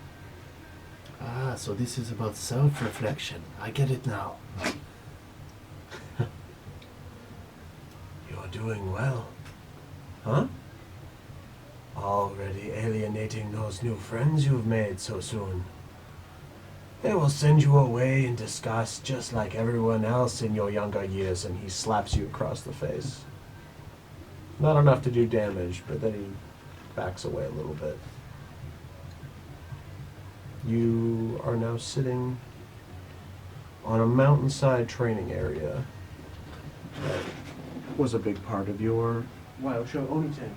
Ah, so this is about self-reflection. I get it now. You're doing well. Huh? Already alienating those new friends you've made so soon. They will send you away in disgust just like everyone else in your younger years, and he slaps you across the face. Not enough to do damage, but then he backs away a little bit. You are now sitting on a mountainside training area that was a big part of your WoW show only 10 years.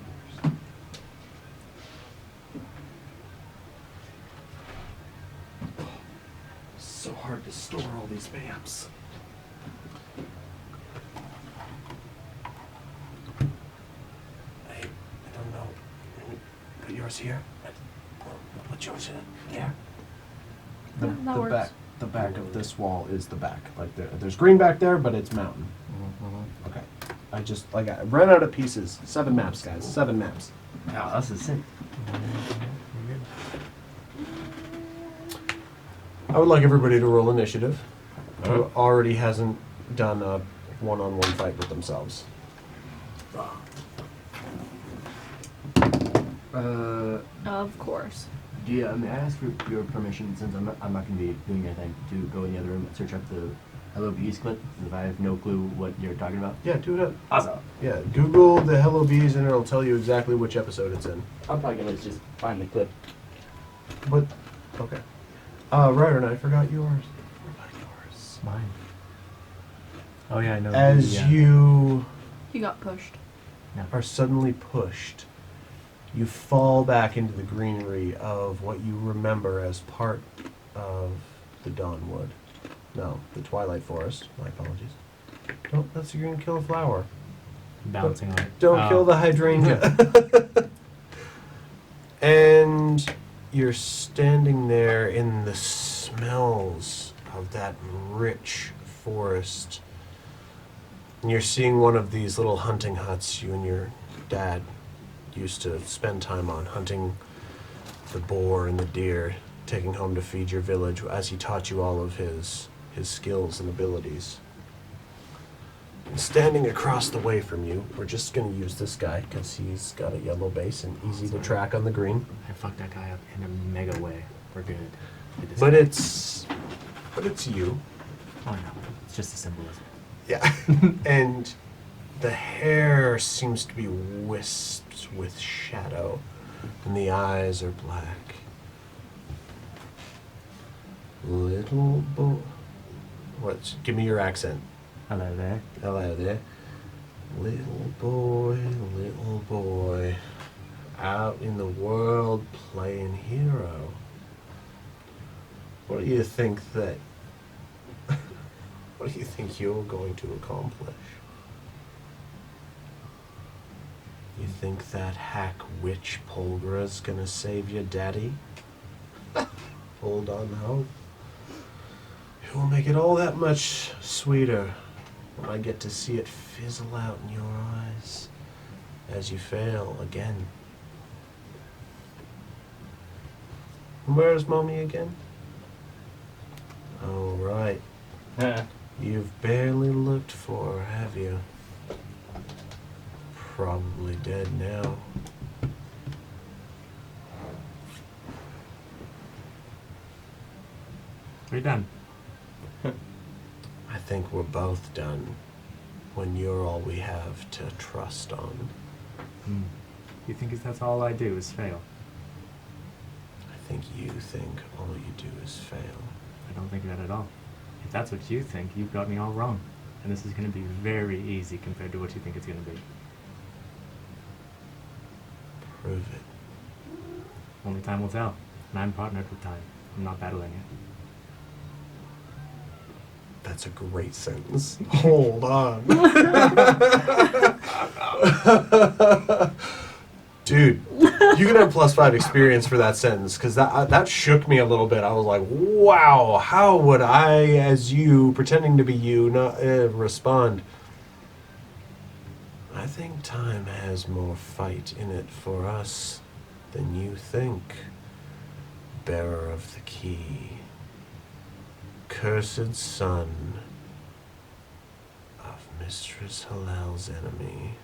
So hard to store all these maps. I don't know. Put yours here. I'll put yours in here. The, That the works. back of this wall is the back. Like there's green back there, but it's mountain. Okay. I ran out of pieces. 7 maps, guys. 7 maps. Wow, this is sick. I would like everybody to roll initiative. Who already hasn't done a one-on-one fight with themselves. Of course. May I ask for your permission, since I'm not going to be doing anything, to go in the other room and search up the Hello Bees clip, if I have no clue what you're talking about? Yeah, do it. Awesome. Yeah, Google the Hello Bees and it'll tell you exactly which episode it's in. I'm probably going to just find the clip. But, okay. Ryder, and I forgot yours. Mine. Oh yeah, I know. As yeah. you He got pushed. are suddenly pushed, you fall back into the greenery of what you remember as part of the Dawnwood. No, the Twilight Forest. My apologies. Don't, you're gonna kill a flower. Bouncing on it. Don't kill the hydrangea. And you're standing there in the smells of that rich forest. And you're seeing one of these little hunting huts you and your dad used to spend time on, hunting the boar and the deer, taking home to feed your village as he taught you all of his skills and abilities. And standing across the way from you, we're just going to use this guy because he's got a yellow base and easy to track on the green. I fucked that guy up in a mega way. We're good. But it's you. Oh no, it's just a symbolism. Yeah. And the hair seems to be wisps with shadow, and the eyes are black. Little boy. What? Give me your accent. Hello there. Hello there. Little boy, out in the world playing hero. What do you think that? What do you think you're going to accomplish? You think that hack witch Polgra's gonna save your daddy? Hold on to hope. It will make it all that much sweeter when I get to see it fizzle out in your eyes as you fail again. Where's Mommy again? Oh, right. You've barely looked for her, have you? Probably dead now. We're done. I think we're both done when you're all we have to trust on. You think that's all I do is fail? I think you think all you do is fail. I don't think that at all. If that's what you think, you've got me all wrong. And this is going to be very easy compared to what you think it's going to be. Prove it. Only time will tell. And I'm partnered with time. I'm not battling it. That's a great sentence. Hold on. Dude, you can have +5 experience for that sentence, because that shook me a little bit. I was like, wow, how would I, as you, pretending to be you, not respond? I think time has more fight in it for us than you think. Bearer of the key. Cursed son of Mistress Halal's enemy,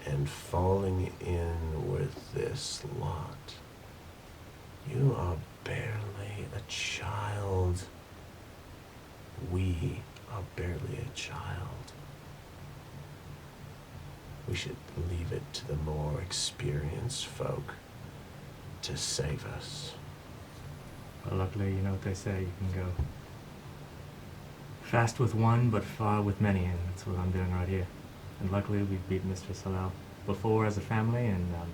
and falling in with this lot. You are barely a child. We are barely a child. We should leave it to the more experienced folk to save us. Well, luckily, you know what they say. You can go fast with one, but far with many, and that's what I'm doing right here. And luckily, we've beat Mr. Salal before as a family, and I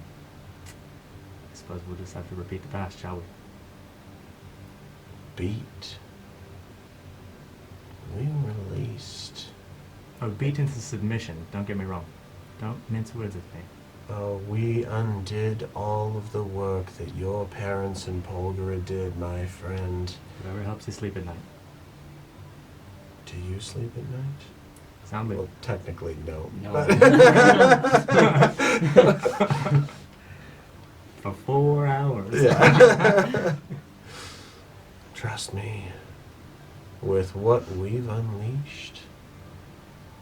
suppose we'll just have to repeat the past, shall we? Beat. We released. Oh, beat into submission. Don't get me wrong. Don't mince words with me. Oh, we undid all of the work that your parents and Polgara did, my friend. Whatever helps you sleep at night. Do you sleep at night? Soundly. Well, technically, no. No. For 4 hours. Yeah. Trust me, with what we've unleashed,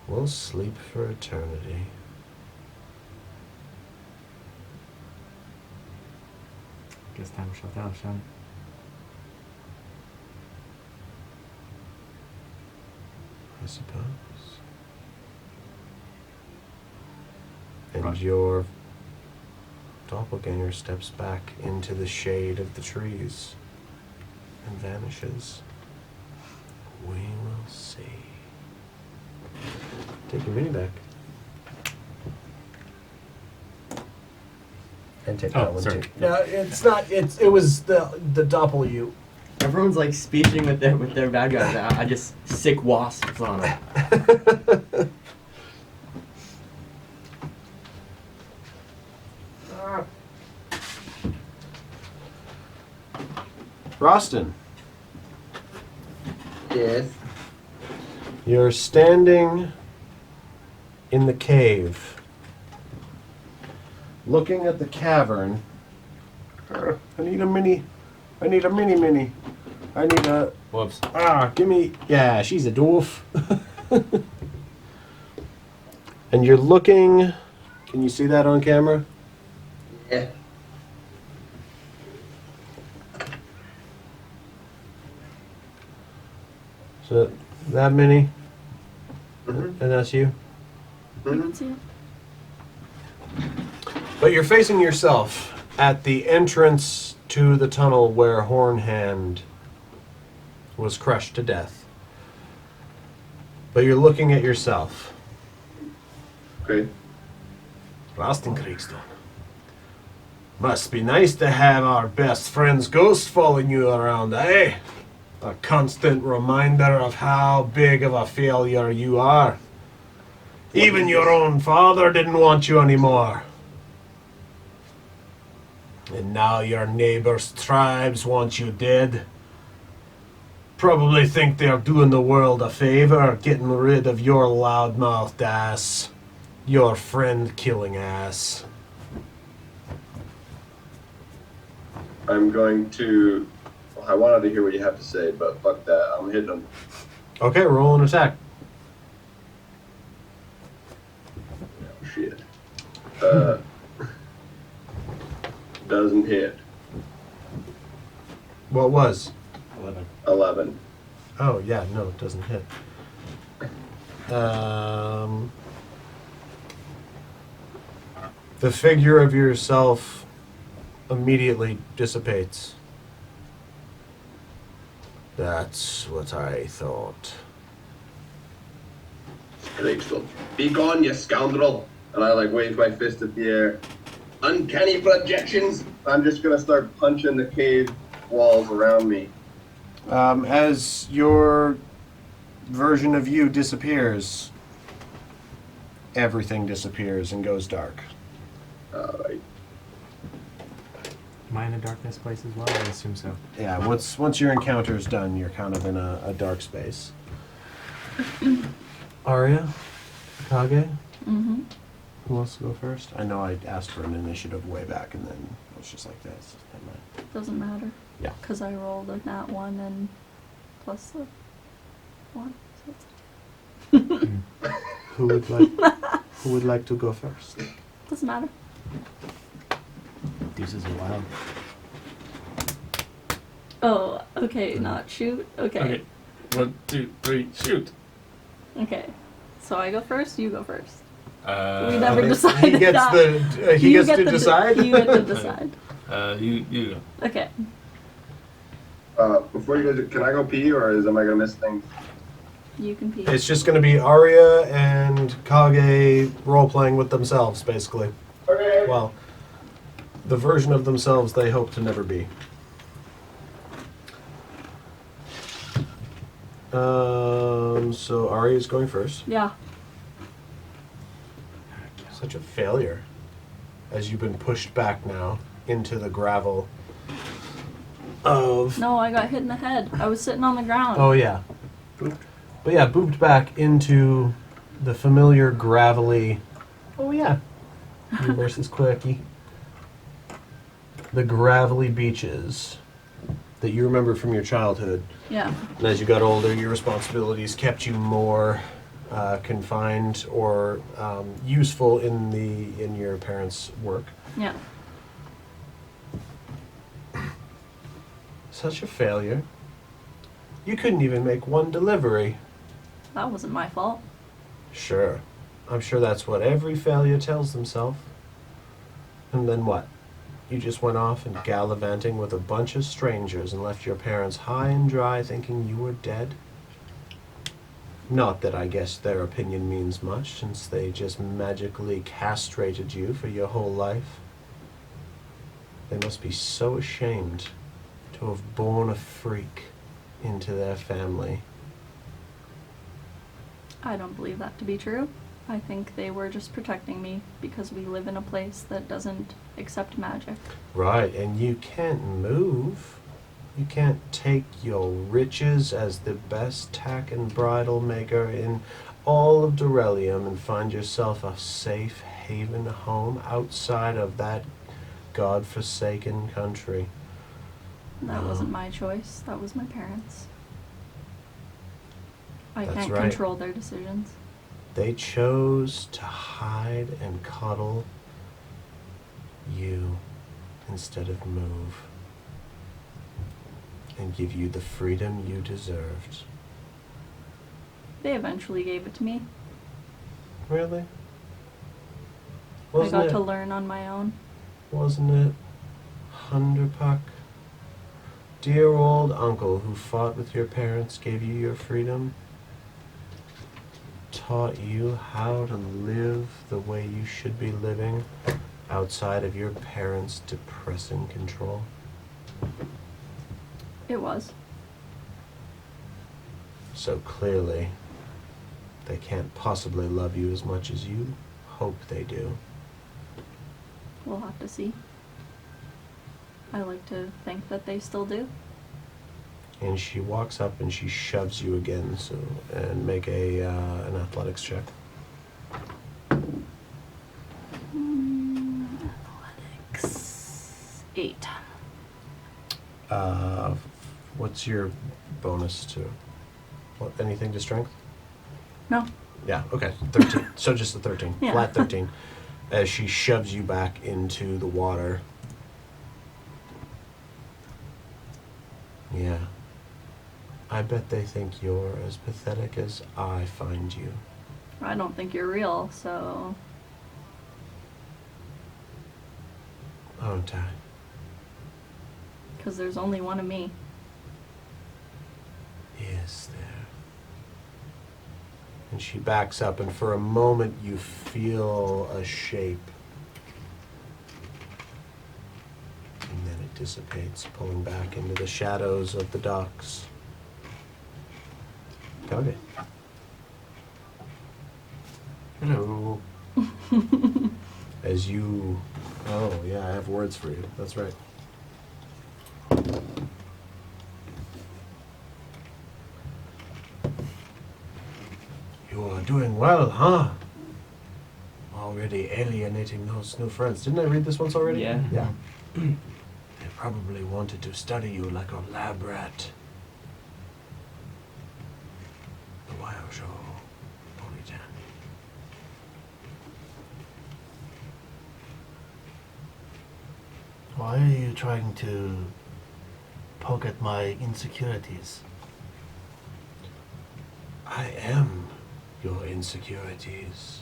we'll sleep for eternity. Guess time will shut out, shall it? I suppose. And Right. your doppelganger steps back into the shade of the trees and vanishes. We will see. Take your mini back. And take that Oh, one sorry. too. No, it's not. It was the doppel you. Everyone's like speeching with their bad guys. I just sick wasps on them. Rostin, Yes. you're standing in the cave, looking at the cavern. I need a mini. I need a. Whoops. Give me. Yeah, she's a dwarf. And you're looking. Can you see that on camera? Yeah. So that many, Mhm. and that's you. I Mhm. can see it. But you're facing yourself at the entrance to the tunnel where Hornhand was crushed to death. But you're looking at yourself. Okay. Rastenkriegstone. Must be nice to have our best friend's ghost following you around, eh? A constant reminder of how big of a failure you are. Even your own father didn't want you anymore. And now your neighbors' tribes want you dead. Probably think they're doing the world a favor, getting rid of your loudmouthed ass. Your friend-killing ass. I'm going to. Well, I wanted to hear what you have to say, but fuck that. I'm hitting him. Okay, roll an attack. Oh, shit. Doesn't hit. What was? 11. Oh, yeah, no, it doesn't hit. The figure of yourself immediately dissipates. That's what I thought. Kriegstone. Be gone, you scoundrel! And I wave my fist at the air. Uncanny projections! I'm just gonna start punching the cave walls around me. As your version of you disappears, everything disappears and goes dark. Alright. Am I in a darkness place as well? I assume so. Yeah, once your encounter's done, you're kind of in a dark space. Arya? Kage? Mm-hmm. Who wants to go first? I know I asked for an initiative way back, and then it was just like this. Never mind. Doesn't matter. Yeah. Because I rolled a nat 1 and plus the 1. So it's... Who would like to go first? Doesn't matter. Deuces are wild. Oh, okay, not shoot. Okay. Okay. 1, 2, 3, shoot. Okay. So I go first, you go first. Uh, We never He decided gets that. he You gets get to the decide. You get to decide. You go. Okay. Before you guys, can I go pee, or am I gonna miss things? You can pee. It's just going to be Arya and Kage role playing with themselves, basically. Okay. Well, the version of themselves they hope to never be. So Arya's going first. Yeah. Such a failure, as you've been pushed back now into the gravel of. No, I got hit in the head. I was sitting on the ground. Oh yeah. But yeah, booped back into the familiar gravelly. Oh yeah. You versus Quirky. The gravelly beaches that you remember from your childhood. Yeah. And as you got older, your responsibilities kept you more confined or useful in your parents' work. Yeah. Such a failure. You couldn't even make one delivery. That wasn't my fault. Sure. I'm sure that's what every failure tells themselves. And then what? You just went off and gallivanting with a bunch of strangers and left your parents high and dry thinking you were dead? Not that I guess their opinion means much, since they just magically castrated you for your whole life. They must be so ashamed to have born a freak into their family. I don't believe that to be true. I think they were just protecting me because we live in a place that doesn't accept magic. Right, and you can't move. You can't take your riches as the best tack and bridle maker in all of Dorelium and find yourself a safe haven home outside of that God-forsaken country. That No. wasn't my choice. That was my parents. I That's can't right. control their decisions. They chose to hide and cuddle you instead of move and give you the freedom you deserved. They eventually gave it to me. Really? I got to learn on my own. Wasn't it Hunderpuck? Dear old uncle who fought with your parents, gave you your freedom, taught you how to live the way you should be living outside of your parents' depressing control. It was. So clearly, they can't possibly love you as much as you hope they do. We'll have to see. I like to think that they still do. And she walks up and she shoves you again. So, and make an athletics check. Athletics. 8. What's your bonus to? What? Anything to strength? No. Yeah. Okay. 13. So just the 13. Yeah. Flat 13. As she shoves you back into the water. Yeah. I bet they think you're as pathetic as I find you. I don't think you're real, so... Aren't I? Because there's only one of me. Is there? And she backs up, and for a moment you feel a shape. And then it dissipates, pulling back into the shadows of the docks. Kage. Hello. As you... Oh, yeah, I have words for you. That's right. You are doing well, huh? Already alienating those new friends. Didn't I read this once already? Yeah. Yeah. They probably wanted to study you like a lab rat. The Wild Show. Ponytan. Why are you trying to poke at my insecurities? I am your insecurities.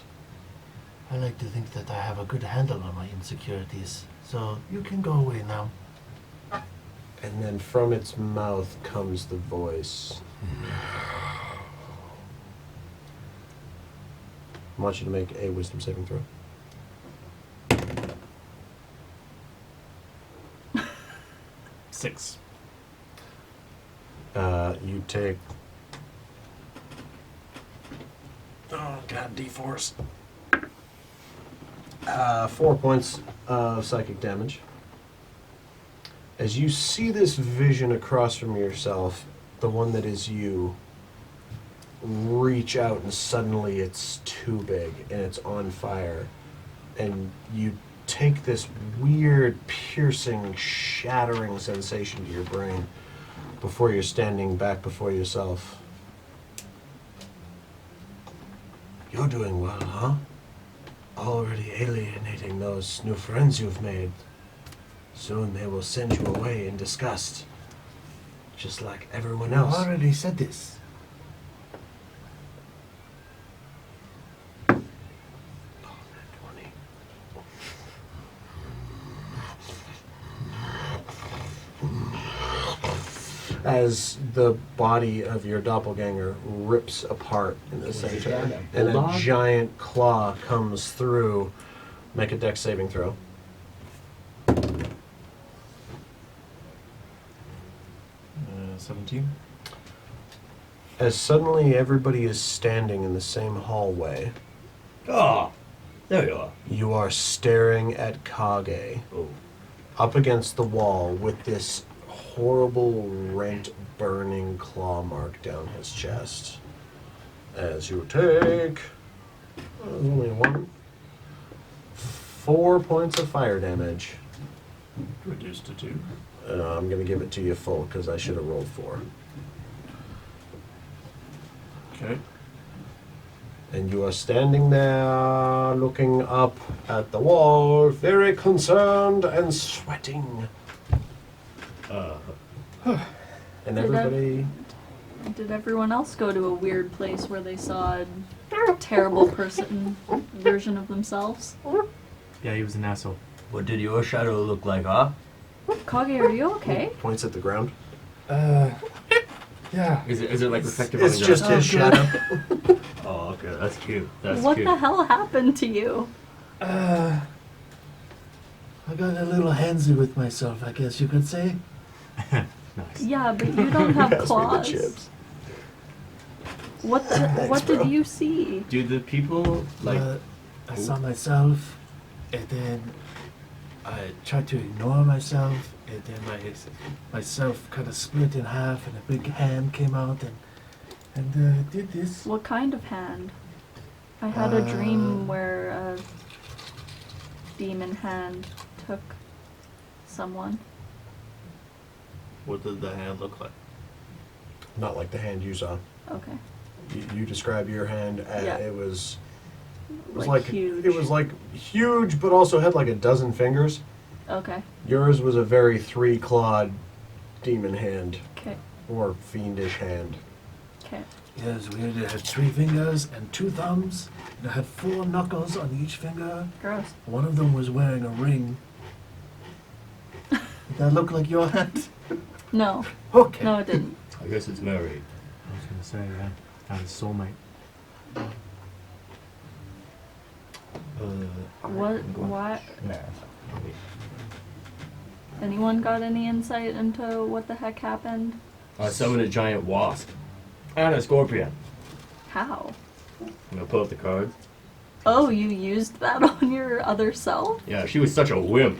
I like to think that I have a good handle on my insecurities, so you can go away now. And then from its mouth comes the voice. I want you to make a wisdom saving throw. 6. You take... Oh, God, D4s. 4 points of psychic damage. As you see this vision across from yourself, the one that is you, reach out and suddenly it's too big and it's on fire. And you take this weird, piercing, shattering sensation to your brain before you're standing back before yourself. You're doing well, huh? Already alienating those new friends you've made. Soon they will send you away in disgust, just like everyone You else. already said this. Oh, that 20. As the body of your doppelganger rips apart in the center, and a Bulldog? giant claw comes through. Make a dex saving throw. 17. As suddenly everybody is standing in the same hallway, Oh, there you are. you are staring at Kage Oh. up against the wall with this horrible, rent, burning claw mark down his chest. As you take... there's only one. 4 points of fire damage. Reduced to 2. I'm going to give it to you full because I should have rolled 4. Okay. And you are standing there looking up at the wall, very concerned and sweating. And Did everybody... Did everyone else go to a weird place where they saw a terrible person version of themselves? Yeah, he was an asshole. What did your shadow look like, huh? Kage, are you okay? Points at the ground. Yeah. Is it like reflective It's on the just ground? his shadow. Oh, okay, that's cute. That's What cute. the hell happened to you? I got a little handsy with myself, I guess you could say. Nice. Yeah, but you don't have Pass me the claws. chips. What bro. did you see? Do the people like? I saw myself, and then I tried to ignore myself, and then myself kind of split in half, and a big hand came out and did this. What kind of hand? I had a dream where a demon hand took someone. What did the hand look like? Not like the hand you saw. Okay. You describe your hand. Yeah. It was Huge. It was like huge, but also had like a dozen fingers. Okay. Yours was a very three-clawed demon hand Okay. or fiendish hand. Okay. Yeah, it was weird. It had 3 fingers and 2 thumbs, and it had 4 knuckles on each finger. Gross. One of them was wearing a ring. Did that look like your hand? No. Okay. No, it didn't. I guess it's Mary. I was gonna say, yeah. Found his soulmate. What? What? Nah. Anyone got any insight into what the heck happened? I summoned a giant wasp. And a scorpion. How? I'm gonna pull up the cards. Oh, you used that on your other self? Yeah, she was such a wimp.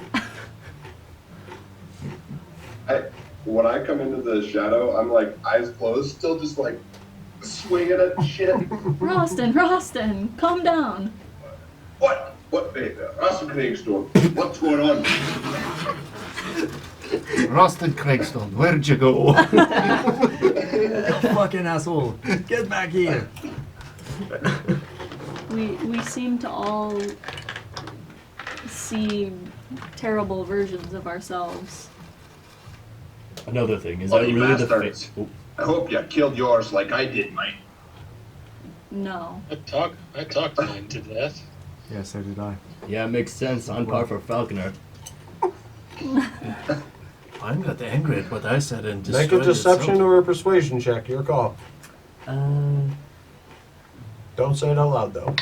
When I come into the shadow, I'm like eyes closed, still just like swinging at shit. Rostin, calm down. What? What? Hey, Austin Kriegstone, what's going on? Rosted Craigstone, where'd you go? Fucking asshole! Get back here! We seem to all see terrible versions of ourselves. Another thing, is Oh, that you really the bastards. face? I hope you killed yours like I did mine. No. I talked mine to death. Yeah, so did I. Yeah, it makes sense. On par for Falconer. I'm not angry at what I said and Make a destroyed deception itself. or a persuasion check. Your call. Don't say it out loud though.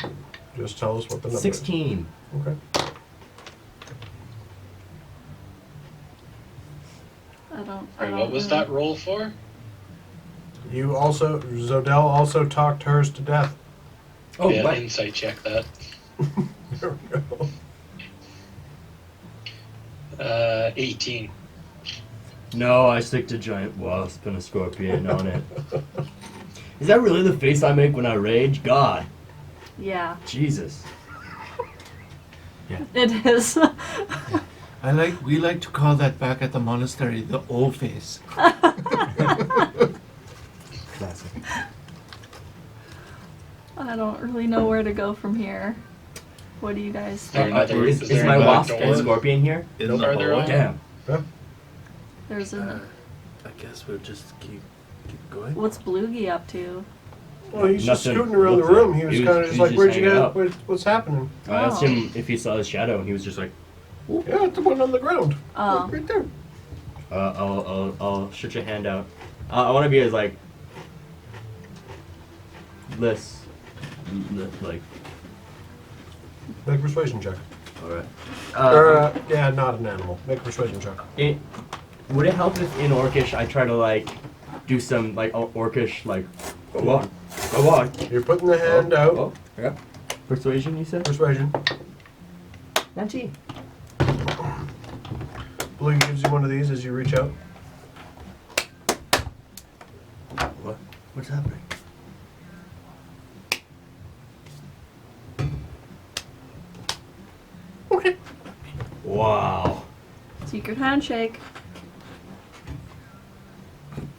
Just tell us what the number 16. is. Okay. I don't Sorry, what was that roll for? You also, Zodell also talked hers to death. Oh, yeah, what? insight check that. There we go. 18. No, I stick to giant wasp and a scorpion on it. Is that really the face I make when I rage? God. Yeah, Jesus. it is. We like to call that back at the monastery the old face. Classic. I don't really know where to go from here. What do you guys There think? another- Is is there my another wasp door? and scorpion here? In No the farther hallway? on? Damn. There's a. I guess we'll just keep going. What's Blugie up to? Well, he's just Nothing scooting around the looked room. like- He was he was- kind of he just was like, just "Where'd you hanging get? out. What's happening?" I asked Oh. him if he saw his shadow, and he was just like, Yeah, it's the one on the ground. Oh. Right there. I'll shoot your hand out. I want to be as like less, like. Make a persuasion check. All right. Yeah, not an animal. Make a persuasion check. Would it help if in Orcish I try to like do some like Orcish like go on, go on. You're putting the hand out. Oh, yeah. Persuasion, you said? Persuasion. 19. Blue gives you one of these as you reach out. what? What's happening? Wow. Secret handshake.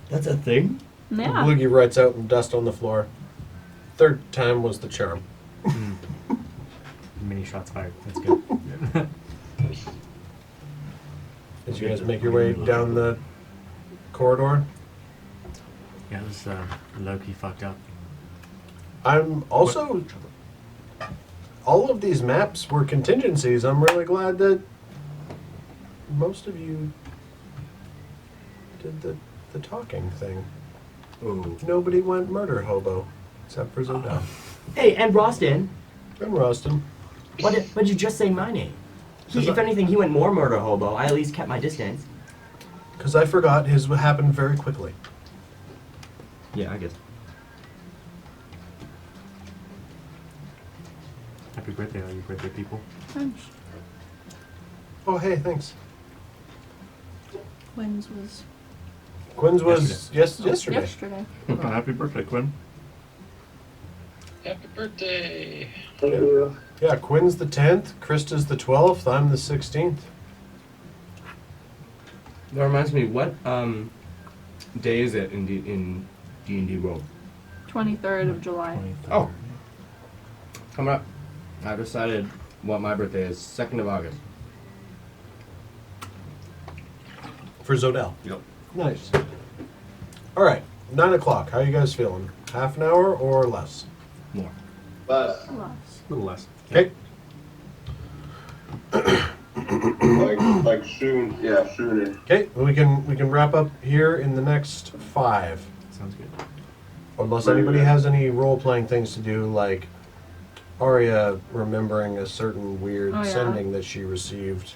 That's a thing? Yeah. Blugie writes out in dust on the floor. Third time was the charm. Mini shots fired. That's good. As you guys make your way down the corridor, Yeah, it was low-key fucked up. I'm also. All of these maps were contingencies. I'm really glad that most of you did the talking thing. Ooh. Nobody went murder hobo, except for Zodal. Hey, and Rostin. And Rostin. What'd you just say my name? Does If that- anything, he went more murder hobo. I at least kept my distance. Because I forgot his happened very quickly. Yeah, I guess. Happy birthday, all you birthday people. Thanks. Oh, hey, thanks. Quinn's was Quinn's was yesterday. yesterday. Oh, happy birthday, Quinn. Happy birthday! Yeah, Quinn's the 10th, Krista's the 12th, I'm the 16th. That reminds me, what day is it in D&D World? 23rd of July. Oh. Coming up. I decided what my birthday is, 2nd of August. For Zodal. Yep. Nice. All right, 9 o'clock. How are you guys feeling? Half an hour or less? More. But Lots. A little less. Okay. like soon, yeah, sooner. Okay, we can wrap up here in the next 5. Sounds good. Unless anybody has any role-playing things to do, like Arya remembering a certain weird Oh, yeah. sending that she received.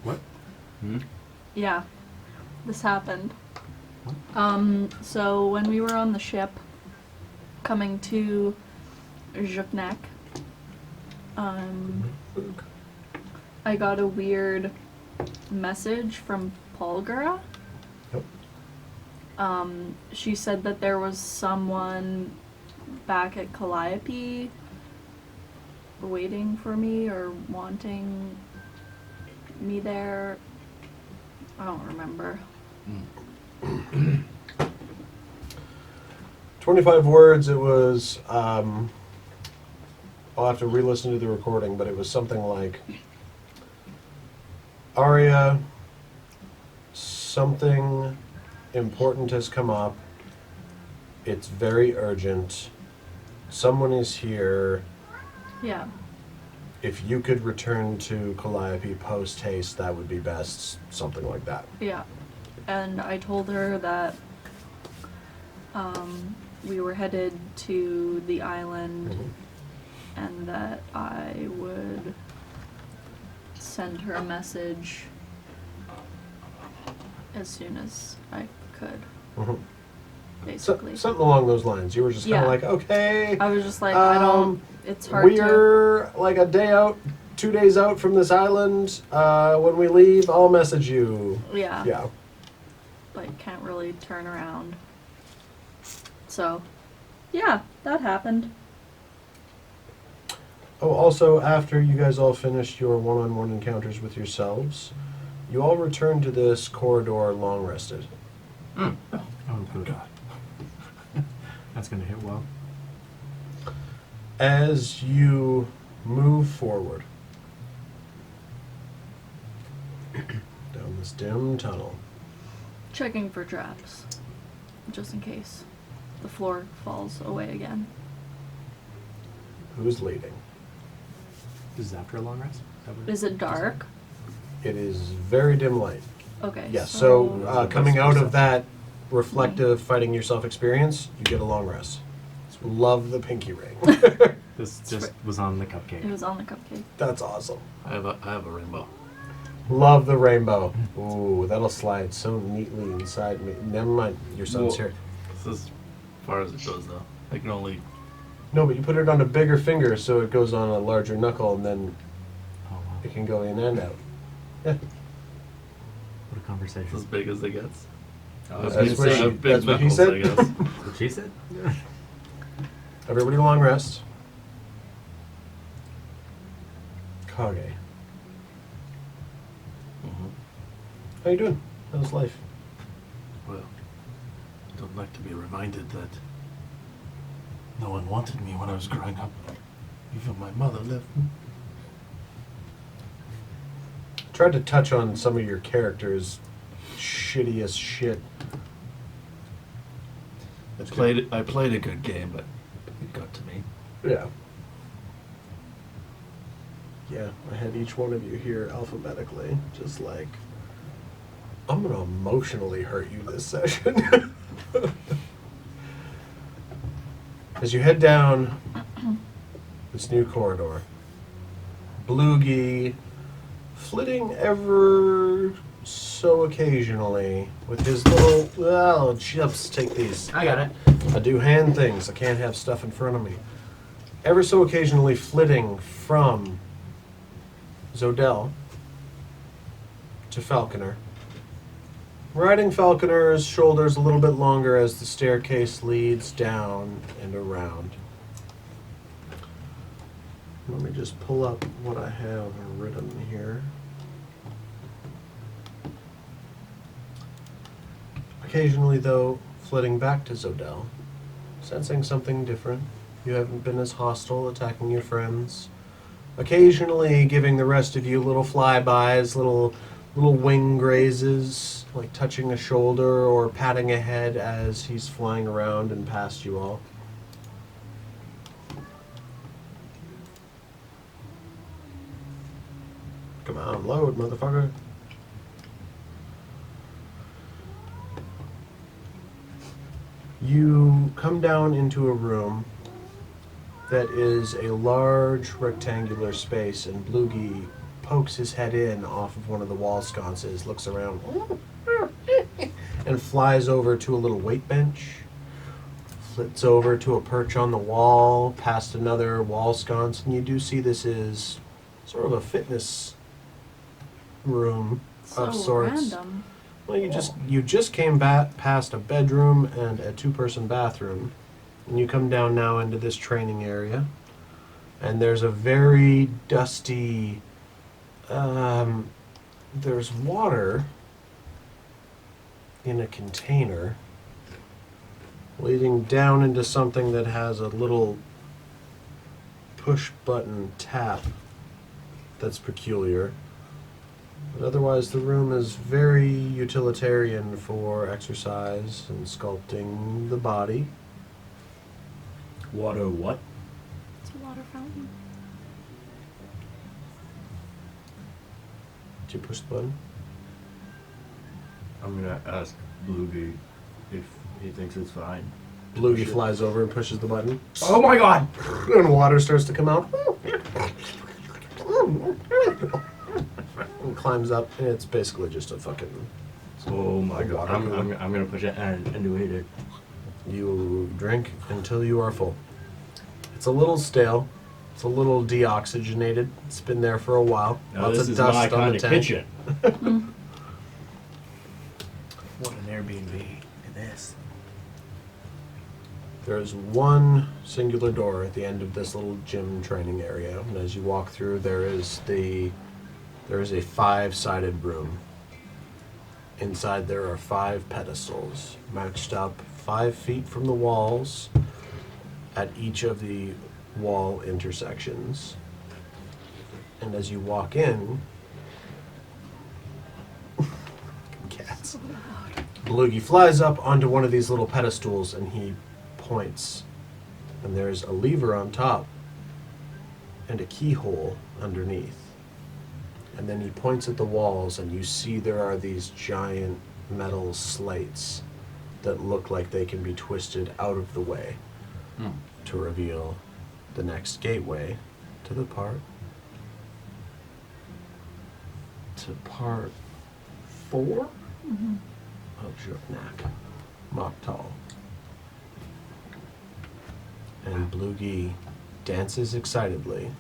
What? Yeah, this happened. So when we were on the ship coming to Juknek, I got a weird message from Polgara. Yep. She said that there was someone back at Calliope waiting for me or wanting me there. I don't remember. 25 words, it was, I'll have to re-listen to the recording, but it was something like, Arya, something important has come up. It's very urgent. Someone is here. Yeah. If you could return to Calliope post haste, that would be best. Something like that. Yeah. And I told her that we were headed to the island and that I would send her a message as soon as I could, Mhm. basically. Something along those lines. You were just kind of Yeah. like, okay. I was just like, I don't, it's hard to... We're like a day out, 2 days out from this island. When we leave, I'll message you. Yeah. Yeah. Like, can't really turn around. So, yeah, that happened. Oh, also, after you guys all finished your one-on-one encounters with yourselves, you all returned to this corridor long rested. Oh, good. God. That's gonna hit well. As you move forward down this dim tunnel, Checking for traps, just in case the floor falls away again. who's leading? This is after a long rest? Is it dark? It is very dim light. Okay. Yes, so coming out of that reflective fighting yourself experience, you get a long rest. Love the pinky ring. This just was on the cupcake. It was on the cupcake. That's awesome. I have a rainbow. Love the rainbow. Ooh, that'll slide so neatly inside me. Never mind, your son's Well- here. This is as far as it goes, though. I can only. No, but you put it on a bigger finger so it goes on a larger knuckle and then Oh, wow. it can go in and out. Yeah. What a It's as conversation. big as it gets. I was That's gonna what say, she- I have big that's what he knuckles, said. I guess. That's what she said? Everybody long rest. Kage. Mhm. How you doing? How's life? Well, I don't like to be reminded that No one wanted me when I was growing up. Even my mother left me. Tried to touch on some of your characters' shittiest shit I played a good game, but it got to me. Yeah. Yeah, I had each one of you here alphabetically, just like, I'm gonna emotionally hurt you this session. As you head down this new corridor, Bloogie flitting ever so occasionally with his little, chips, take these. I got it. I do hand things, I can't have stuff in front of me. Ever so occasionally flitting from Zodell to Falconer. Riding Falconer's shoulders a little bit longer as the staircase leads down and around. Let me just pull up what I have written here. Occasionally, though, flitting back to Zodell, sensing something different. You haven't been as hostile, attacking your friends. Occasionally giving the rest of you little flybys, little wing grazes, like touching a shoulder or patting a head as he's flying around and past you all. Come on, load, motherfucker. You come down into a room that is a large rectangular space, and Bloogie pokes his head in off of one of the wall sconces, looks around, and flies over to a little weight bench, flits over to a perch on the wall, past another wall sconce, and you do see this is sort of a fitness room of sorts. Random. Well, you just came past a bedroom and a two-person bathroom, and you come down now into this training area, and there's a very dusty. There's water in a container leading down into something that has a little push-button tap that's peculiar. But otherwise, the room is very utilitarian for exercise and sculpting the body. Water what? It's a water fountain. Did you push the button? I'm gonna ask Bloogie if he thinks it's fine. Bloogie Push it. flies over and pushes the button. Oh my god! And water starts to come out. And climbs up, and it's basically just a fucking... Oh my a god. water I'm cooler. gonna push it and do it. You drink until you are full. It's a little stale. It's a little deoxygenated. It's been there for a while. Now Lots this of is dust my on kind the of tank. kitchen. What an Airbnb it is. There is one singular door at the end of this little gym training area, and as you walk through, there is a 5-sided room. Inside there are 5 pedestals, matched up 5 feet from the walls at each of the wall intersections. And as you walk in, cats. Bloogie flies up onto one of these little pedestals and he points. And there's a lever on top and a keyhole underneath. And then he points at the walls, and you see there are these giant metal slates that look like they can be twisted out of the way to reveal the next gateway to the part 4 of Jurknak, Moktol. And Bloogie dances excitedly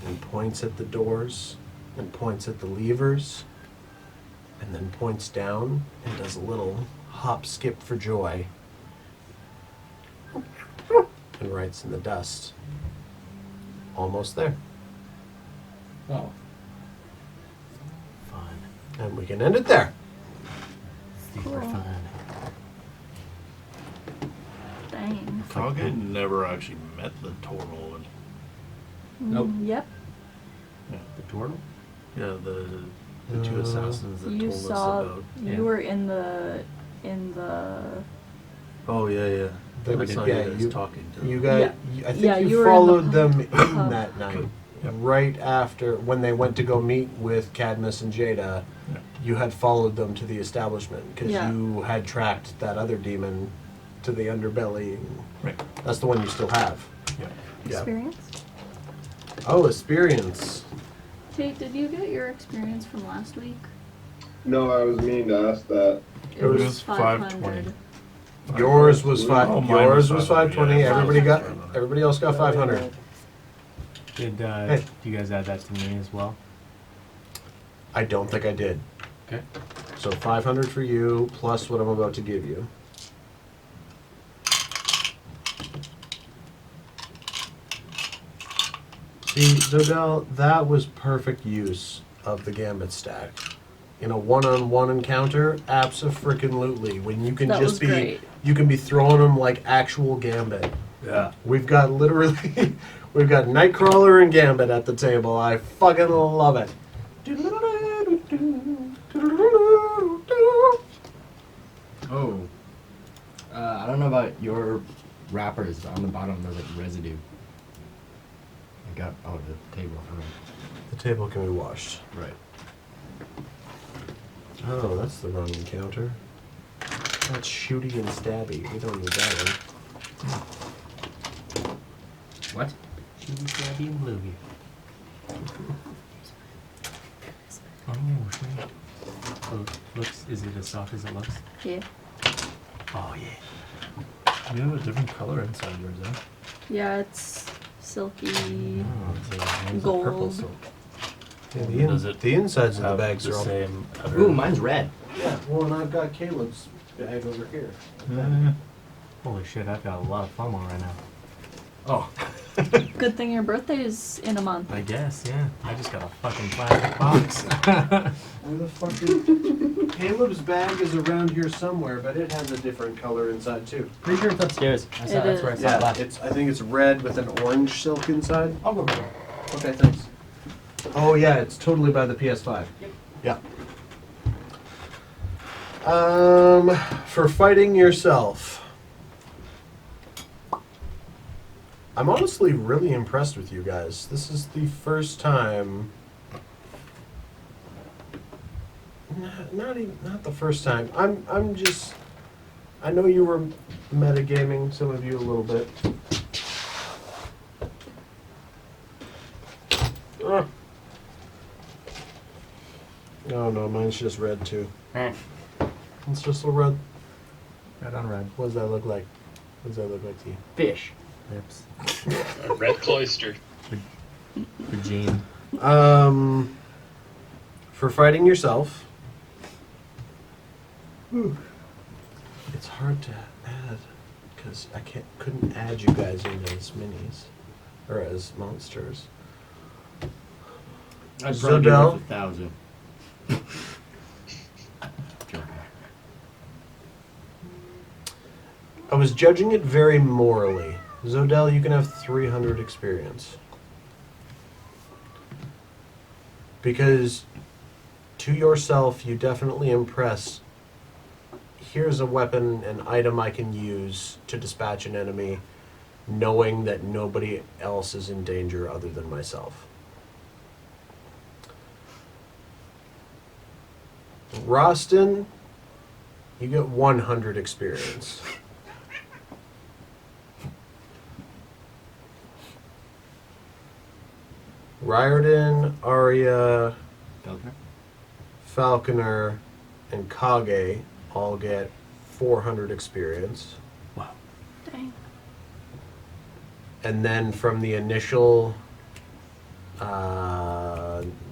and points at the doors and points at the levers and then points down and does a little hop skip for joy and writes in the dust. Almost there. Oh. Fun. And we can end it there. Super Cool. fun. Dang. Frog had never actually met the Torval. Nope. Yep. The turtle? Yeah, the 2 assassins that You told us saw. about. You Yeah. were in the Oh yeah. They I would- saw yeah, you guys you- talking to You them. guys, I think Yeah, you, you were in the followed them pub. in that night, Yep. right after when they went to go meet with Cadmus and Jada. Yeah. You had followed them to the establishment because Yeah. you had tracked that other demon to the underbelly. Right. That's the one you still have. Yeah. Yeah. Experience? Oh, experience. Tate, did you get your experience from last week? No, I was meaning to ask that. It was was 500. Yours was five. Oh, mine yours was was 520. 520, yeah. Everybody got. 500. Everybody else got 500. Did Hey. you guys add that to me as well? I don't think I did. Okay. So 500 for you plus what I'm about to give you. See, Zodell, that was perfect use of the gambit stack. In a one-on-one encounter, abso-freaking-lutely. When you can That just was be, great. you can be throwing them like actual gambit. Yeah. We've got literally, we've got Nightcrawler and Gambit at the table. I fucking love it. Oh. I don't know about your wrappers, but on the bottom there's like residue. I got the table. The table can be washed. Right. Oh, that's the wrong encounter. That's shooty and stabby. We don't need that one. What? Shooty, stabby, and bluey. Oh, shit. Oh, looks, is it as soft as it looks? Yeah. Oh, yeah. You have a different color inside yours, huh? Yeah, it's silky. Oh, it's a purple Gold. silk. Yeah, Does it the insides of the Have bags the are all. same. Ooh, mine's red. Yeah, well, and I've got Caleb's bag over here. Holy shit, I've got a lot of FOMO right now. Oh, Good thing your birthday is in a month. I guess, yeah. I just got a fucking plastic box. where the fuck is Caleb's bag is around here somewhere, but it has a different color inside too. Pretty sure it's upstairs. That's where I saw it Yeah, last. I think it's red with an orange silk inside. I'll go over there. Okay, thanks. Oh yeah, it's totally by the PS5. Yep. Yeah. For fighting yourself. I'm honestly really impressed with you guys. This is the first time. Not the first time. I'm just. I know you were metagaming, some of you a little bit. Ah. Oh no, mine's just red too. It's just a red. Red on red. What does that look like? What does that look like to you? Fish. Lips. A red cloister. Regine. For fighting yourself. It's hard to add because I couldn't add you guys in as minis or as monsters. I'd probably be Zodell? worth 1,000. Joking. I was judging it very morally. Zodell, you can have 300 experience. Because to yourself, you definitely impress. Here's a weapon, an item I can use to dispatch an enemy, knowing that nobody else is in danger other than myself. Rostin, you get 100 experience. Riordan, Arya, Falconer? Falconer, and Kage all get 400 experience. Dang. And then from the initial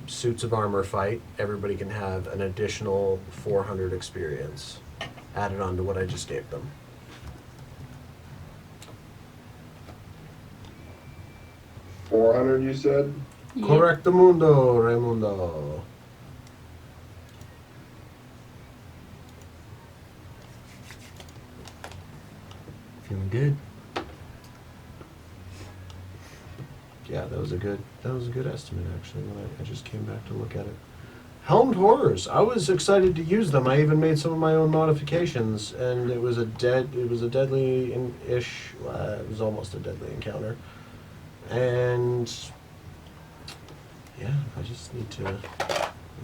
suits of armor fight, everybody can have an additional 400 experience added on to what I just gave them. $400, you said? Yep. Correctamundo, Raimundo. Feeling good. Yeah, that was a good estimate actually when I just came back to look at it. Helmed horrors. I was excited to use them. I even made some of my own modifications, and it was a deadly-ish. It was almost a deadly encounter. And yeah, I just need to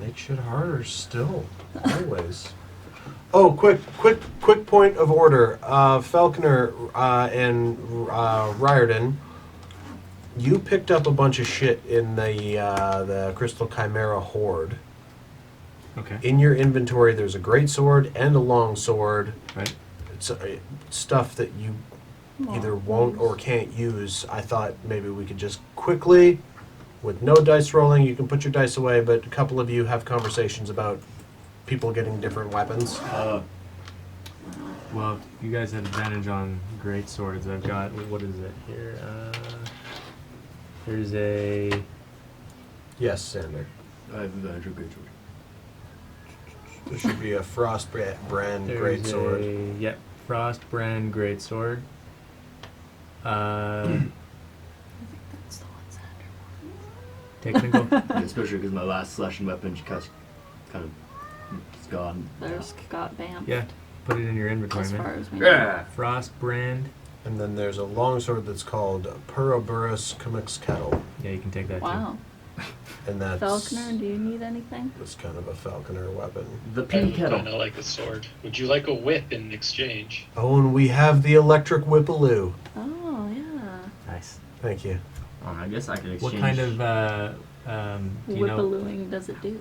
make shit harder still, always. Oh, quick point of order. Falconer and Riordan, you picked up a bunch of shit in the Crystal Chimera Horde. Okay. In your inventory, there's a great sword and a long sword. Right. It's stuff that you either won't or can't use. I thought maybe we could just quickly, with no dice rolling, you can put your dice away, but a couple of you have conversations about people getting different weapons. Well, you guys had advantage on great swords. I've got, what is it here? There's a... Yes, Sander. I have advantage of greatsword. There should be a Frost brand There's great sword. Yep, Frost brand great sword. I think that's the one Sander wanted. Technical. Yeah, especially because my last slashing weapon just kind of is gone. There's got Bam. Yeah, put it in your inventory, As far man. as we know. Yeah. Frost brand. And then there's a longsword that's called Puroburus Kumix Kettle. Yeah, you can take that Wow. And that's Falconer, do you need anything? It's kind of a falconer weapon. The I pin would kettle. kind of like a sword. Would you like a whip in exchange? Oh, and we have the electric whippaloo. Oh, yeah. too. Nice. Thank you. I guess I could exchange. What kind of, do you know? Whippalooing does it do?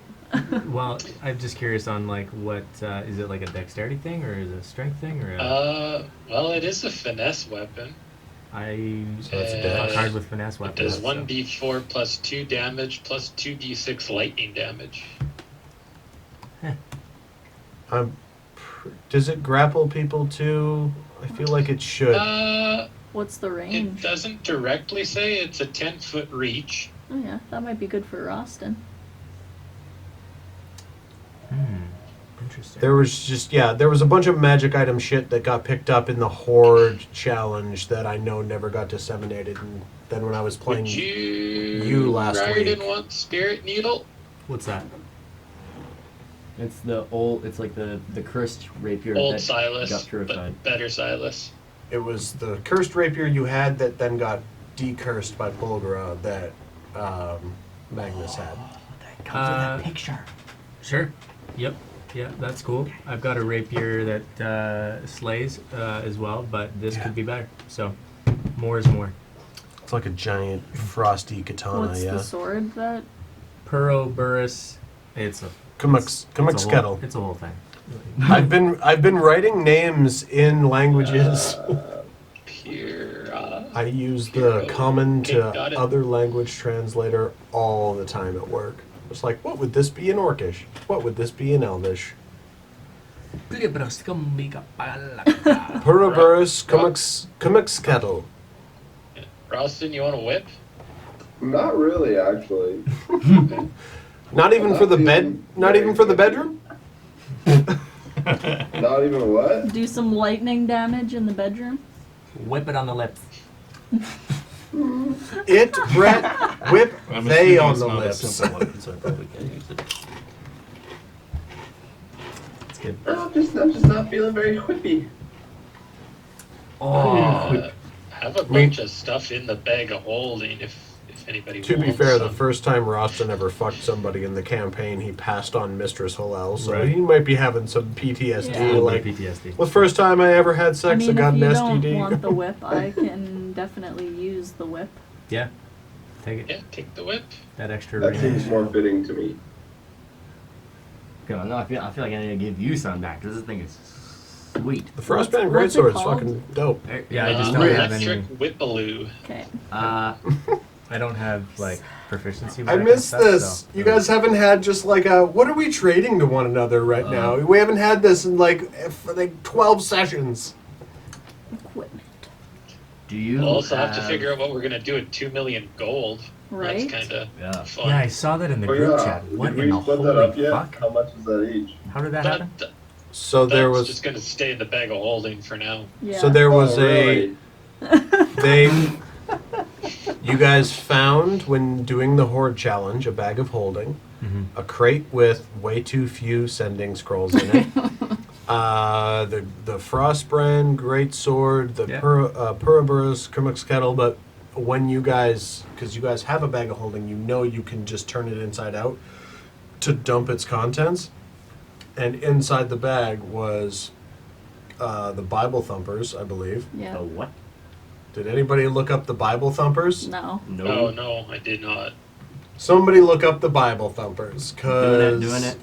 Well, I'm just curious on like what, is it like a dexterity thing or is it a strength thing or Well, it is a finesse weapon. I So that's a Uh, dash. fuck hard with finesse It weapons. does 1d4 plus 2 damage plus 2d6 lightning damage. Does it grapple people too? I feel like it should. What's the It range? doesn't directly say it's a 10-foot reach. Oh, yeah. That might be good for Roston. Interesting. There was a bunch of magic item shit that got picked up in the Horde challenge that I know never got disseminated. And then when I was playing Would you last Raiden week. want Spirit Needle? What's that? It's the old. It's like the cursed rapier Old that Silas, got purified. but better Silas. It was the cursed rapier you had that then got decursed by Bulgara that Magnus had. That comes with that picture. Sure. Yep. Yeah, that's cool. I've got a rapier that slays as well, but this Yeah. could be better. So, more is more. It's like a giant frosty katana, What's yeah. the sword that... Puroburus. It's a Kumix Kettle. It's a whole thing. I've been writing names in languages. I use the common to got it. other language translator all the time at work. It's like, what would this be in Orcish? What would this be in Elvish? Puroburus Kumix Kettle. Ralston, you want a whip? Not really, actually. Not even for the bed. Not even for the bedroom. Not even what? Do some lightning damage in the bedroom? Whip it on the lips. It, Brett, whip I'm they assuming on it's the not a lips. simple weapon, so I probably can't use it. It's good. I'm just not feeling very whippy. Have a bunch of stuff in the bag of holding if anybody To wants be fair, the some. first time Roston ever fucked somebody in the campaign, he passed on Mistress Hillel, so Right. he might be having some PTSD. Yeah. Like, PTSD. the first time I ever had sex, I mean, got if an you don't STD. want the whip, I can definitely use the whip. Yeah. Take it. Yeah, take the whip. That extra That range. seems more fitting to me. God, no, I feel like I need to give you some back because this thing is sweet. The Frostband What's it Greatsword is called? fucking dope. Yeah, I just don't have Electric any. Whippaloo. Okay. I don't have like proficiency. with I that miss kind of this. stuff, so- You guys haven't had just like a, what are we trading to one another right now? We haven't had this in like 12 sessions. Equipment. Do you We'll also have to figure out what we're gonna do at 2 million gold. Right? That's kind of Yeah. fun. Yeah, I saw that in the Oh, group yeah. chat. What Did in we the split that up holy yet? fuck? How much is that each? How did that But happen? So there that's was, just gonna stay in the bag of holding for now. Yeah. so there was Oh, really? they You guys found, when doing the Horde Challenge, a bag of holding, a crate with way too few sending scrolls in it, the Frostbrand Greatsword, the Puraburus Kermux Kettle, but when you guys, because you guys have a bag of holding, you know you can just turn it inside out to dump its contents. And inside the bag was the Bible Thumpers, I believe. Yeah. The what? Did anybody look up the Bible Thumpers? No. No, no, I did not. Somebody look up the Bible Thumpers, cause Doing it.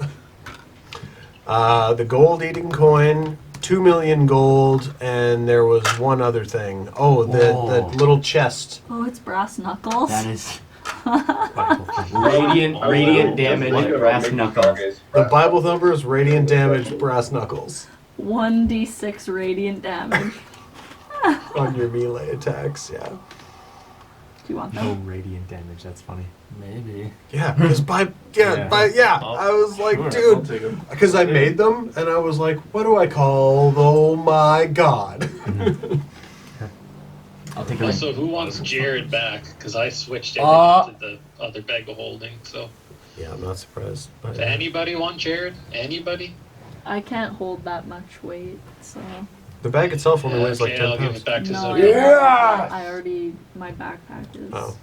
The gold-eating coin, 2 million gold, and there was one other thing. Oh, the little chest. Oh, it's brass knuckles. That is Just radiant look damage at brass Mickey knuckles. Target's The brass Bible Thumpers, radiant damage, brass knuckles 1d6 radiant damage. on your melee attacks. Yeah, Do you want No them? radiant damage. That's funny. Maybe. yeah, because I was like, Sure, I'll dude, take 'em. because I made them, and I was like, what do I call? Oh my god! I'll take a Also, who wants Jared back? Because I switched Uh, everything to the other bag of holding. So, Yeah, I'm not surprised. But, does anybody want Jared? Anybody? I can't hold that much weight, so. the bag itself only weighs like Okay, 10 I'll give pounds. it back to No, Zoe. I already. My backpack is Oh.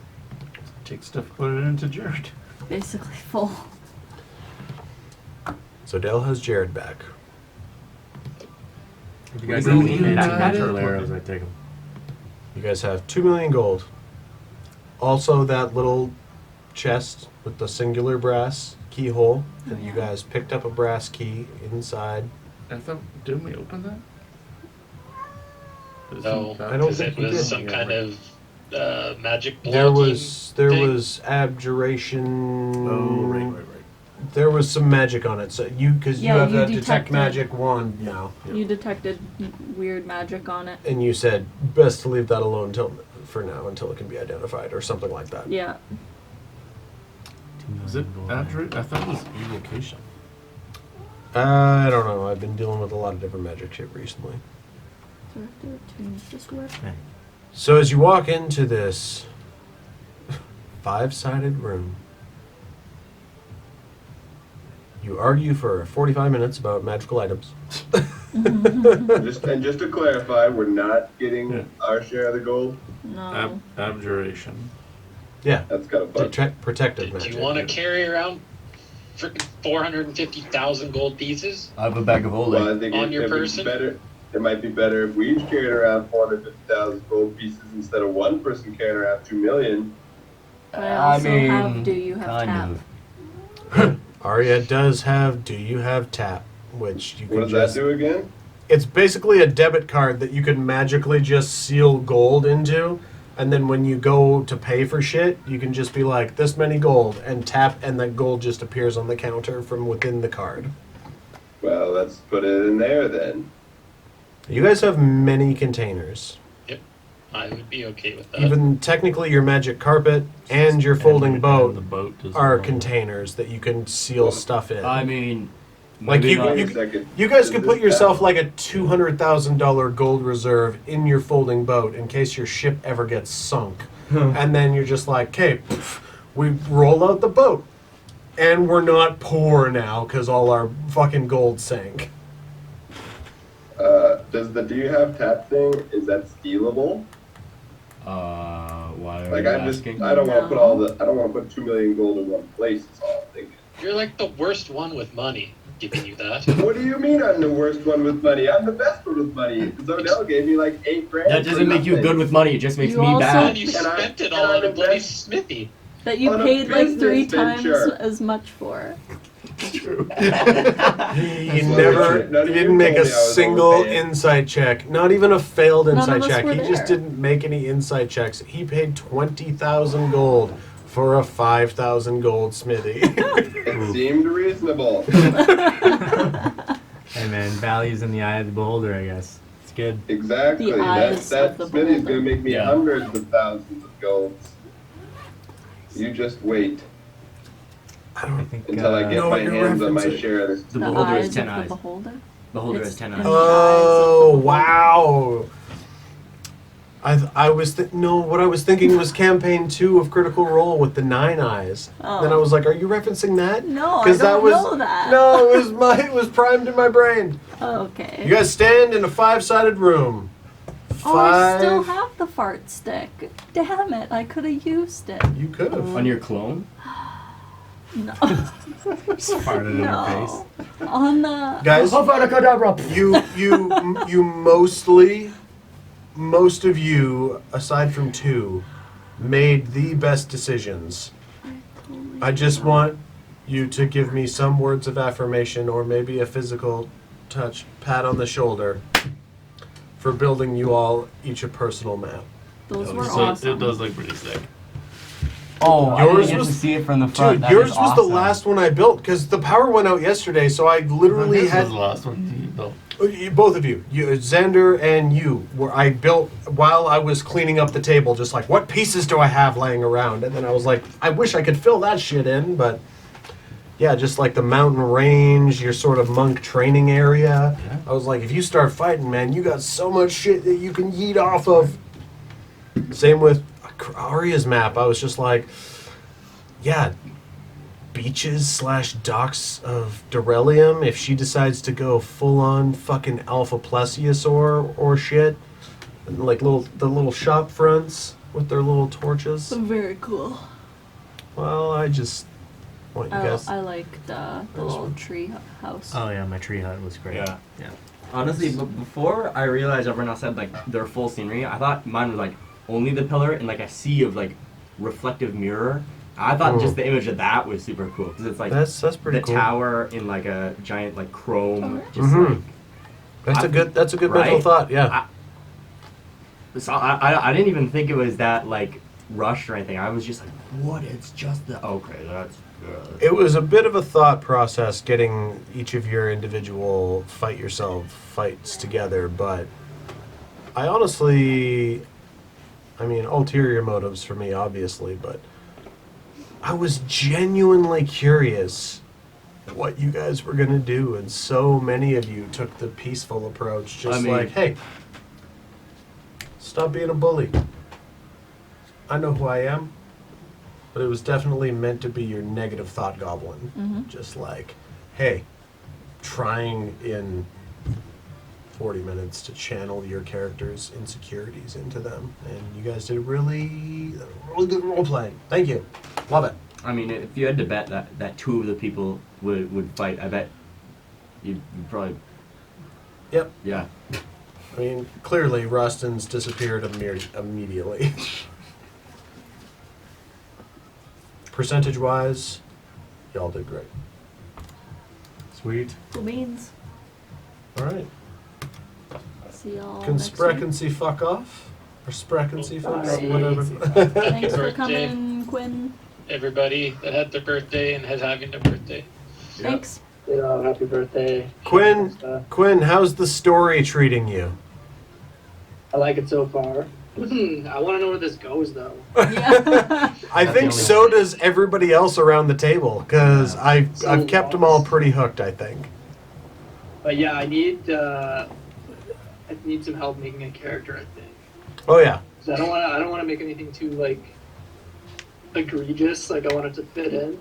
Take stuff, put it into Jared. basically full. So Dale has Jared back. If you guys Really have any not natural it? arrows, I take them. You guys have 2 million gold. Also, that little chest with the singular brass keyhole, and you guys picked up a brass key inside. I thought, didn't we open that? No, Isn't that- I don't because think it you was did. some Yeah, kind right. of magic blocking There thing. was abjuration. Oh, right. There was some magic on it. So because you Yeah, have you a detect detected- magic wand now, You detected weird magic on it. and you said best to leave that alone for now until it can be identified or something like that. Yeah. Was it abjurate? I thought it was evocation. I don't know. I've been dealing with a lot of different magic shit recently. Do I have to change this word? So as you walk into this 5-sided room, you argue for 45 minutes about magical items. Just to clarify, we're not getting our share of the gold. No. Abjuration. Yeah, That's kind of fun. protective Do magic. you want to carry around freaking 450,000 gold pieces? I have a bag of holding. Well, I think On your it would be person? better. It might be better if we each carried around 450,000 gold pieces instead of one person carrying around 2 million. But I also have. Do you have kind tap? of. Arya does have Do You Have Tap, which you What can does just... that do again? It's basically a debit card that you can magically just seal gold into, and then when you go to pay for shit, you can just be like, this many gold, and tap, and that gold just appears on the counter from within the card. Well, let's put it in there then. You guys have many containers. I would be okay with that. Even technically your magic carpet and your folding And boat the boat as are well. containers that you can seal stuff in. I mean, Like maybe you- not. Wait you- a second. You guys Does could this put yourself have- like a $200,000 gold reserve in your folding boat in case your ship ever gets sunk. And then you're just like, okay, we roll out the boat. And we're not poor now because all our fucking gold sank. Does the Do You Have Tap thing, is that stealable? Why are Like you I asking? don't want to put I don't want to put 2 million gold in one place. Is all I'm thinking. You're like the worst one with money, giving you that. What do you mean I'm the worst one with money? I'm the best one with money. Zonell gave me like 8 grand. That doesn't make you good with money. It just makes You me also- bad. And you And I- spent it and all I'm on a the bloody best. smithy. That you On a paid like 3 business times venture. as much for. You That's never, why none you of you didn't make a told me I was single overpaid. insight check. Not even a failed None insight of us check. were He just there. didn't make any insight checks. He paid 20,000 gold for a 5,000 gold smithy. It seemed reasonable. Hey man, value's in the eye of the beholder, I guess. It's good. Exactly. The eyes That of the smithy's beholder. gonna make me Yeah. hundreds of thousands of golds. You just wait I think until I get know my what you're hands on my referencing. share of this. The The beholder eyes is 10 of eyes. the beholder. Beholder It's is 10 in eyes. the Oh, eyes of the beholder. wow. I was no. What I was thinking was campaign 2 of Critical Role with the 9 eyes. Oh. Then I was like, "Are you referencing that?" No, I 'Cause don't was, know that. No, it was primed in my brain. Okay. You guys stand in a 5-sided room. Oh, I still 5. have the fart stick. Damn it, I could have used it. You could have. On your clone? No. Just farted in her face. No. On the. Guys, you most of you, aside from 2, made the best decisions. I just want you to give me some words of affirmation or maybe a physical touch, pat on the shoulder, for building you all each a personal map. Those were So awesome. it does look pretty sick. Oh, I Yours didn't get was- to see it from the front. Dude, That yours is was the awesome. last one I built because the power went out yesterday, so I literally This had was the last one you built. both of you, Xander and you, I built while I was cleaning up the table, just like, what pieces do I have laying around? And then I was like, I wish I could fill that shit in, but yeah, just like the mountain range, your sort of monk training area. Yeah. I was like, if you start fighting, man, you got so much shit that you can yeet off of. Same with Arya's map. I was just like, yeah, beaches / docks of Derelium if she decides to go full on fucking Alpha Plesiosaur or shit. And like the little shop fronts with their little torches. Very cool. Well, I just want you guys. I liked the little tree house. Oh yeah, my tree hut was great. Yeah. Yeah. Honestly, before I realized everyone else had like their full scenery, I thought mine was like only the pillar and like a sea of like reflective mirror. I thought just the image of that was super cool because it's like That's pretty the cool. tower in like a giant like chrome. Just Mhm. like That's a good mental Right? thought. Yeah. so I didn't even think it was that like rushed or anything. I was just like, what? It's just the okay. That's good. It was a bit of a thought process getting each of your individual fight yourself fights together, but I honestly, I mean, ulterior motives for me, obviously, but I was genuinely curious what you guys were going to do, and so many of you took the peaceful approach, just I mean- like, hey, stop being a bully. I know who I am, but it was definitely meant to be your negative thought goblin. Mhm. Just like, hey, trying in 40 minutes to channel your character's insecurities into them. And you guys did really good role playing. Thank you. Love it. I mean, if you had to bet that 2 of the people would fight, I bet you'd probably Yep. yeah. I mean, clearly Roston's disappeared immediately. Percentage-wise, y'all did great. Sweet. Cool beans. All right. See y'all Can next week. Sprechen fuck off? Or Sprechen fuck off? Bye. Whatever. Thanks for Birthday. coming, Quinn. Everybody that had their birthday and has having their birthday. Thanks. Yeah, happy birthday. Quinn, how's the story treating you? I like it so far. I want to know where this goes, though. Yeah. I think the only so one. does everybody else around the table, because I've kept them all pretty hooked, I think. But yeah, I need some help making a character. I think. Oh yeah. 'Cause I don't want to make anything too like egregious. Like I want it to fit in.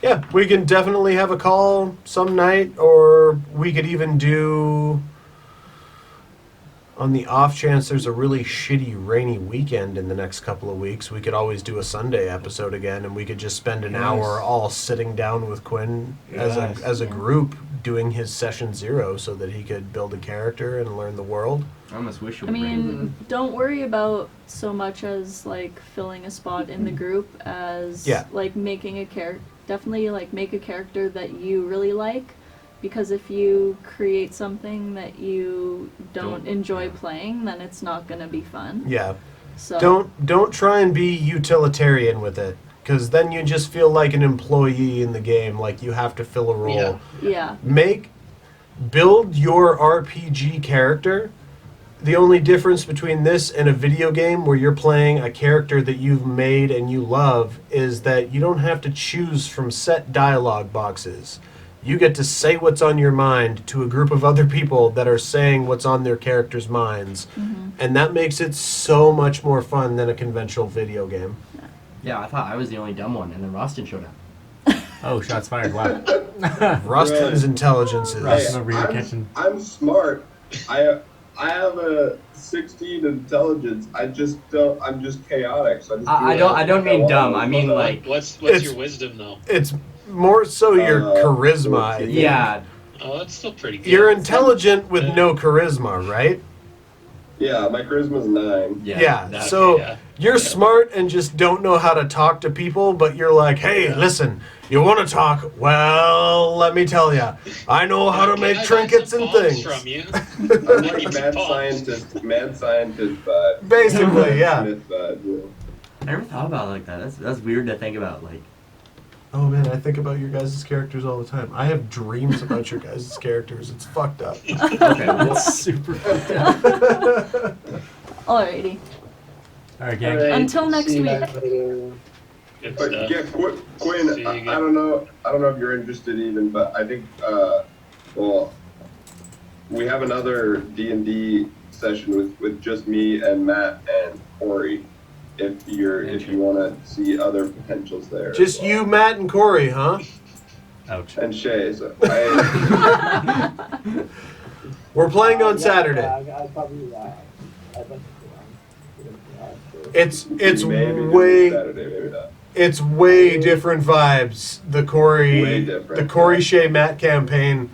Yeah, we can definitely have a call some night, or we could even do, on the off chance there's a really shitty rainy weekend in the next couple of weeks, we could always do a Sunday episode again, and we could just spend an hour all sitting down with Quinn as a Yeah. group doing his session 0 so that he could build a character and learn the world. I almost wish it I would rain. mean, don't worry about so much as like filling a spot in the group as Yeah. like making a character. Definitely like make a character that you really like, because if you create something that you don't enjoy playing, then it's not gonna be fun. Yeah. So Don't try and be utilitarian with it, because then you just feel like an employee in the game, like you have to fill a role. Yeah. yeah. Build your RPG character. The only difference between this and a video game where you're playing a character that you've made and you love is that you don't have to choose from set dialogue boxes. You get to say what's on your mind to a group of other people that are saying what's on their characters' minds. And that makes it so much more fun than a conventional video game. Yeah, I thought I was the only dumb one, and then Rostin showed up. Oh, shots fired! Wow. Rustin's intelligence is... Rustin over here catching. I'm smart. I have a 16 intelligence. I'm just chaotic. So I don't mean dumb. I mean like What's It's- your wisdom though? It's more so your charisma. I think. yeah. Oh, that's still pretty good. You're intelligent with no charisma, right? Yeah, my charisma's 9. Yeah. that- So yeah. you're smart and just don't know how to talk to people, but you're like, hey, listen, you want to talk? Well, let me tell you, I know how to Can make I buy trinkets some and bombs things. From you? I'm I like need some mad bombs. scientist vibe. Basically, yeah. Smith vibe, yeah. I never thought about it like that. That's weird to think about. Like, Oh man, I think about your guys' characters all the time. I have dreams about your guys' characters. It's fucked up. okay, well, Super. Alrighty. All right, gang. Alright, Until next see you week. guys later. Good But stuff. yeah, Quinn, See you I again. don't know if you're interested even, but I think, well, we have another D&D session with just me and Matt and Corey. If you want to see other potentials there. Just you, Matt, and Corey, huh? Ouch. and Shay. So We're playing on Saturday. I'd probably, I'd like to It's maybe do way Saturday, maybe not. it's way different vibes. The Corey Way different. Shay Matt campaign.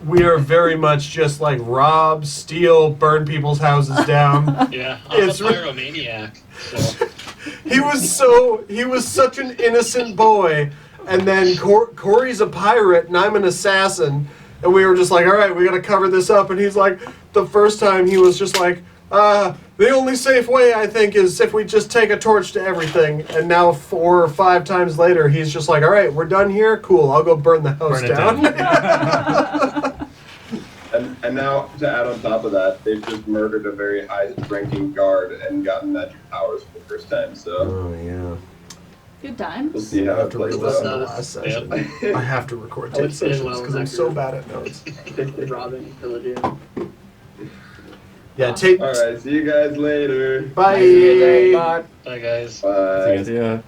We are very much just like rob, steal, burn people's houses down. Yeah, I'm It's a re- pyromaniac. So. He was such an innocent boy, and then Corey's a pirate and I'm an assassin, and we were just like, all right, we got to cover this up. And he's like, the first time he was just like, the only safe way I think is if we just take a torch to everything. And now 4 or 5 times later, he's just like, all right, we're done here. Cool, I'll go burn the house Burn it down. And now to add on top of that, they've just murdered a very high-ranking guard and gotten magic powers for the first time. So Oh yeah. Good we'll times. see I how have it to plays re-listen to out. the last session. Yep. I have to record I would tape fit in sessions well because in I'm that so group. bad at notes. robbing and pillaging. Yeah, tape. All right, see you guys later. Bye. Bye, guys. Bye. See ya.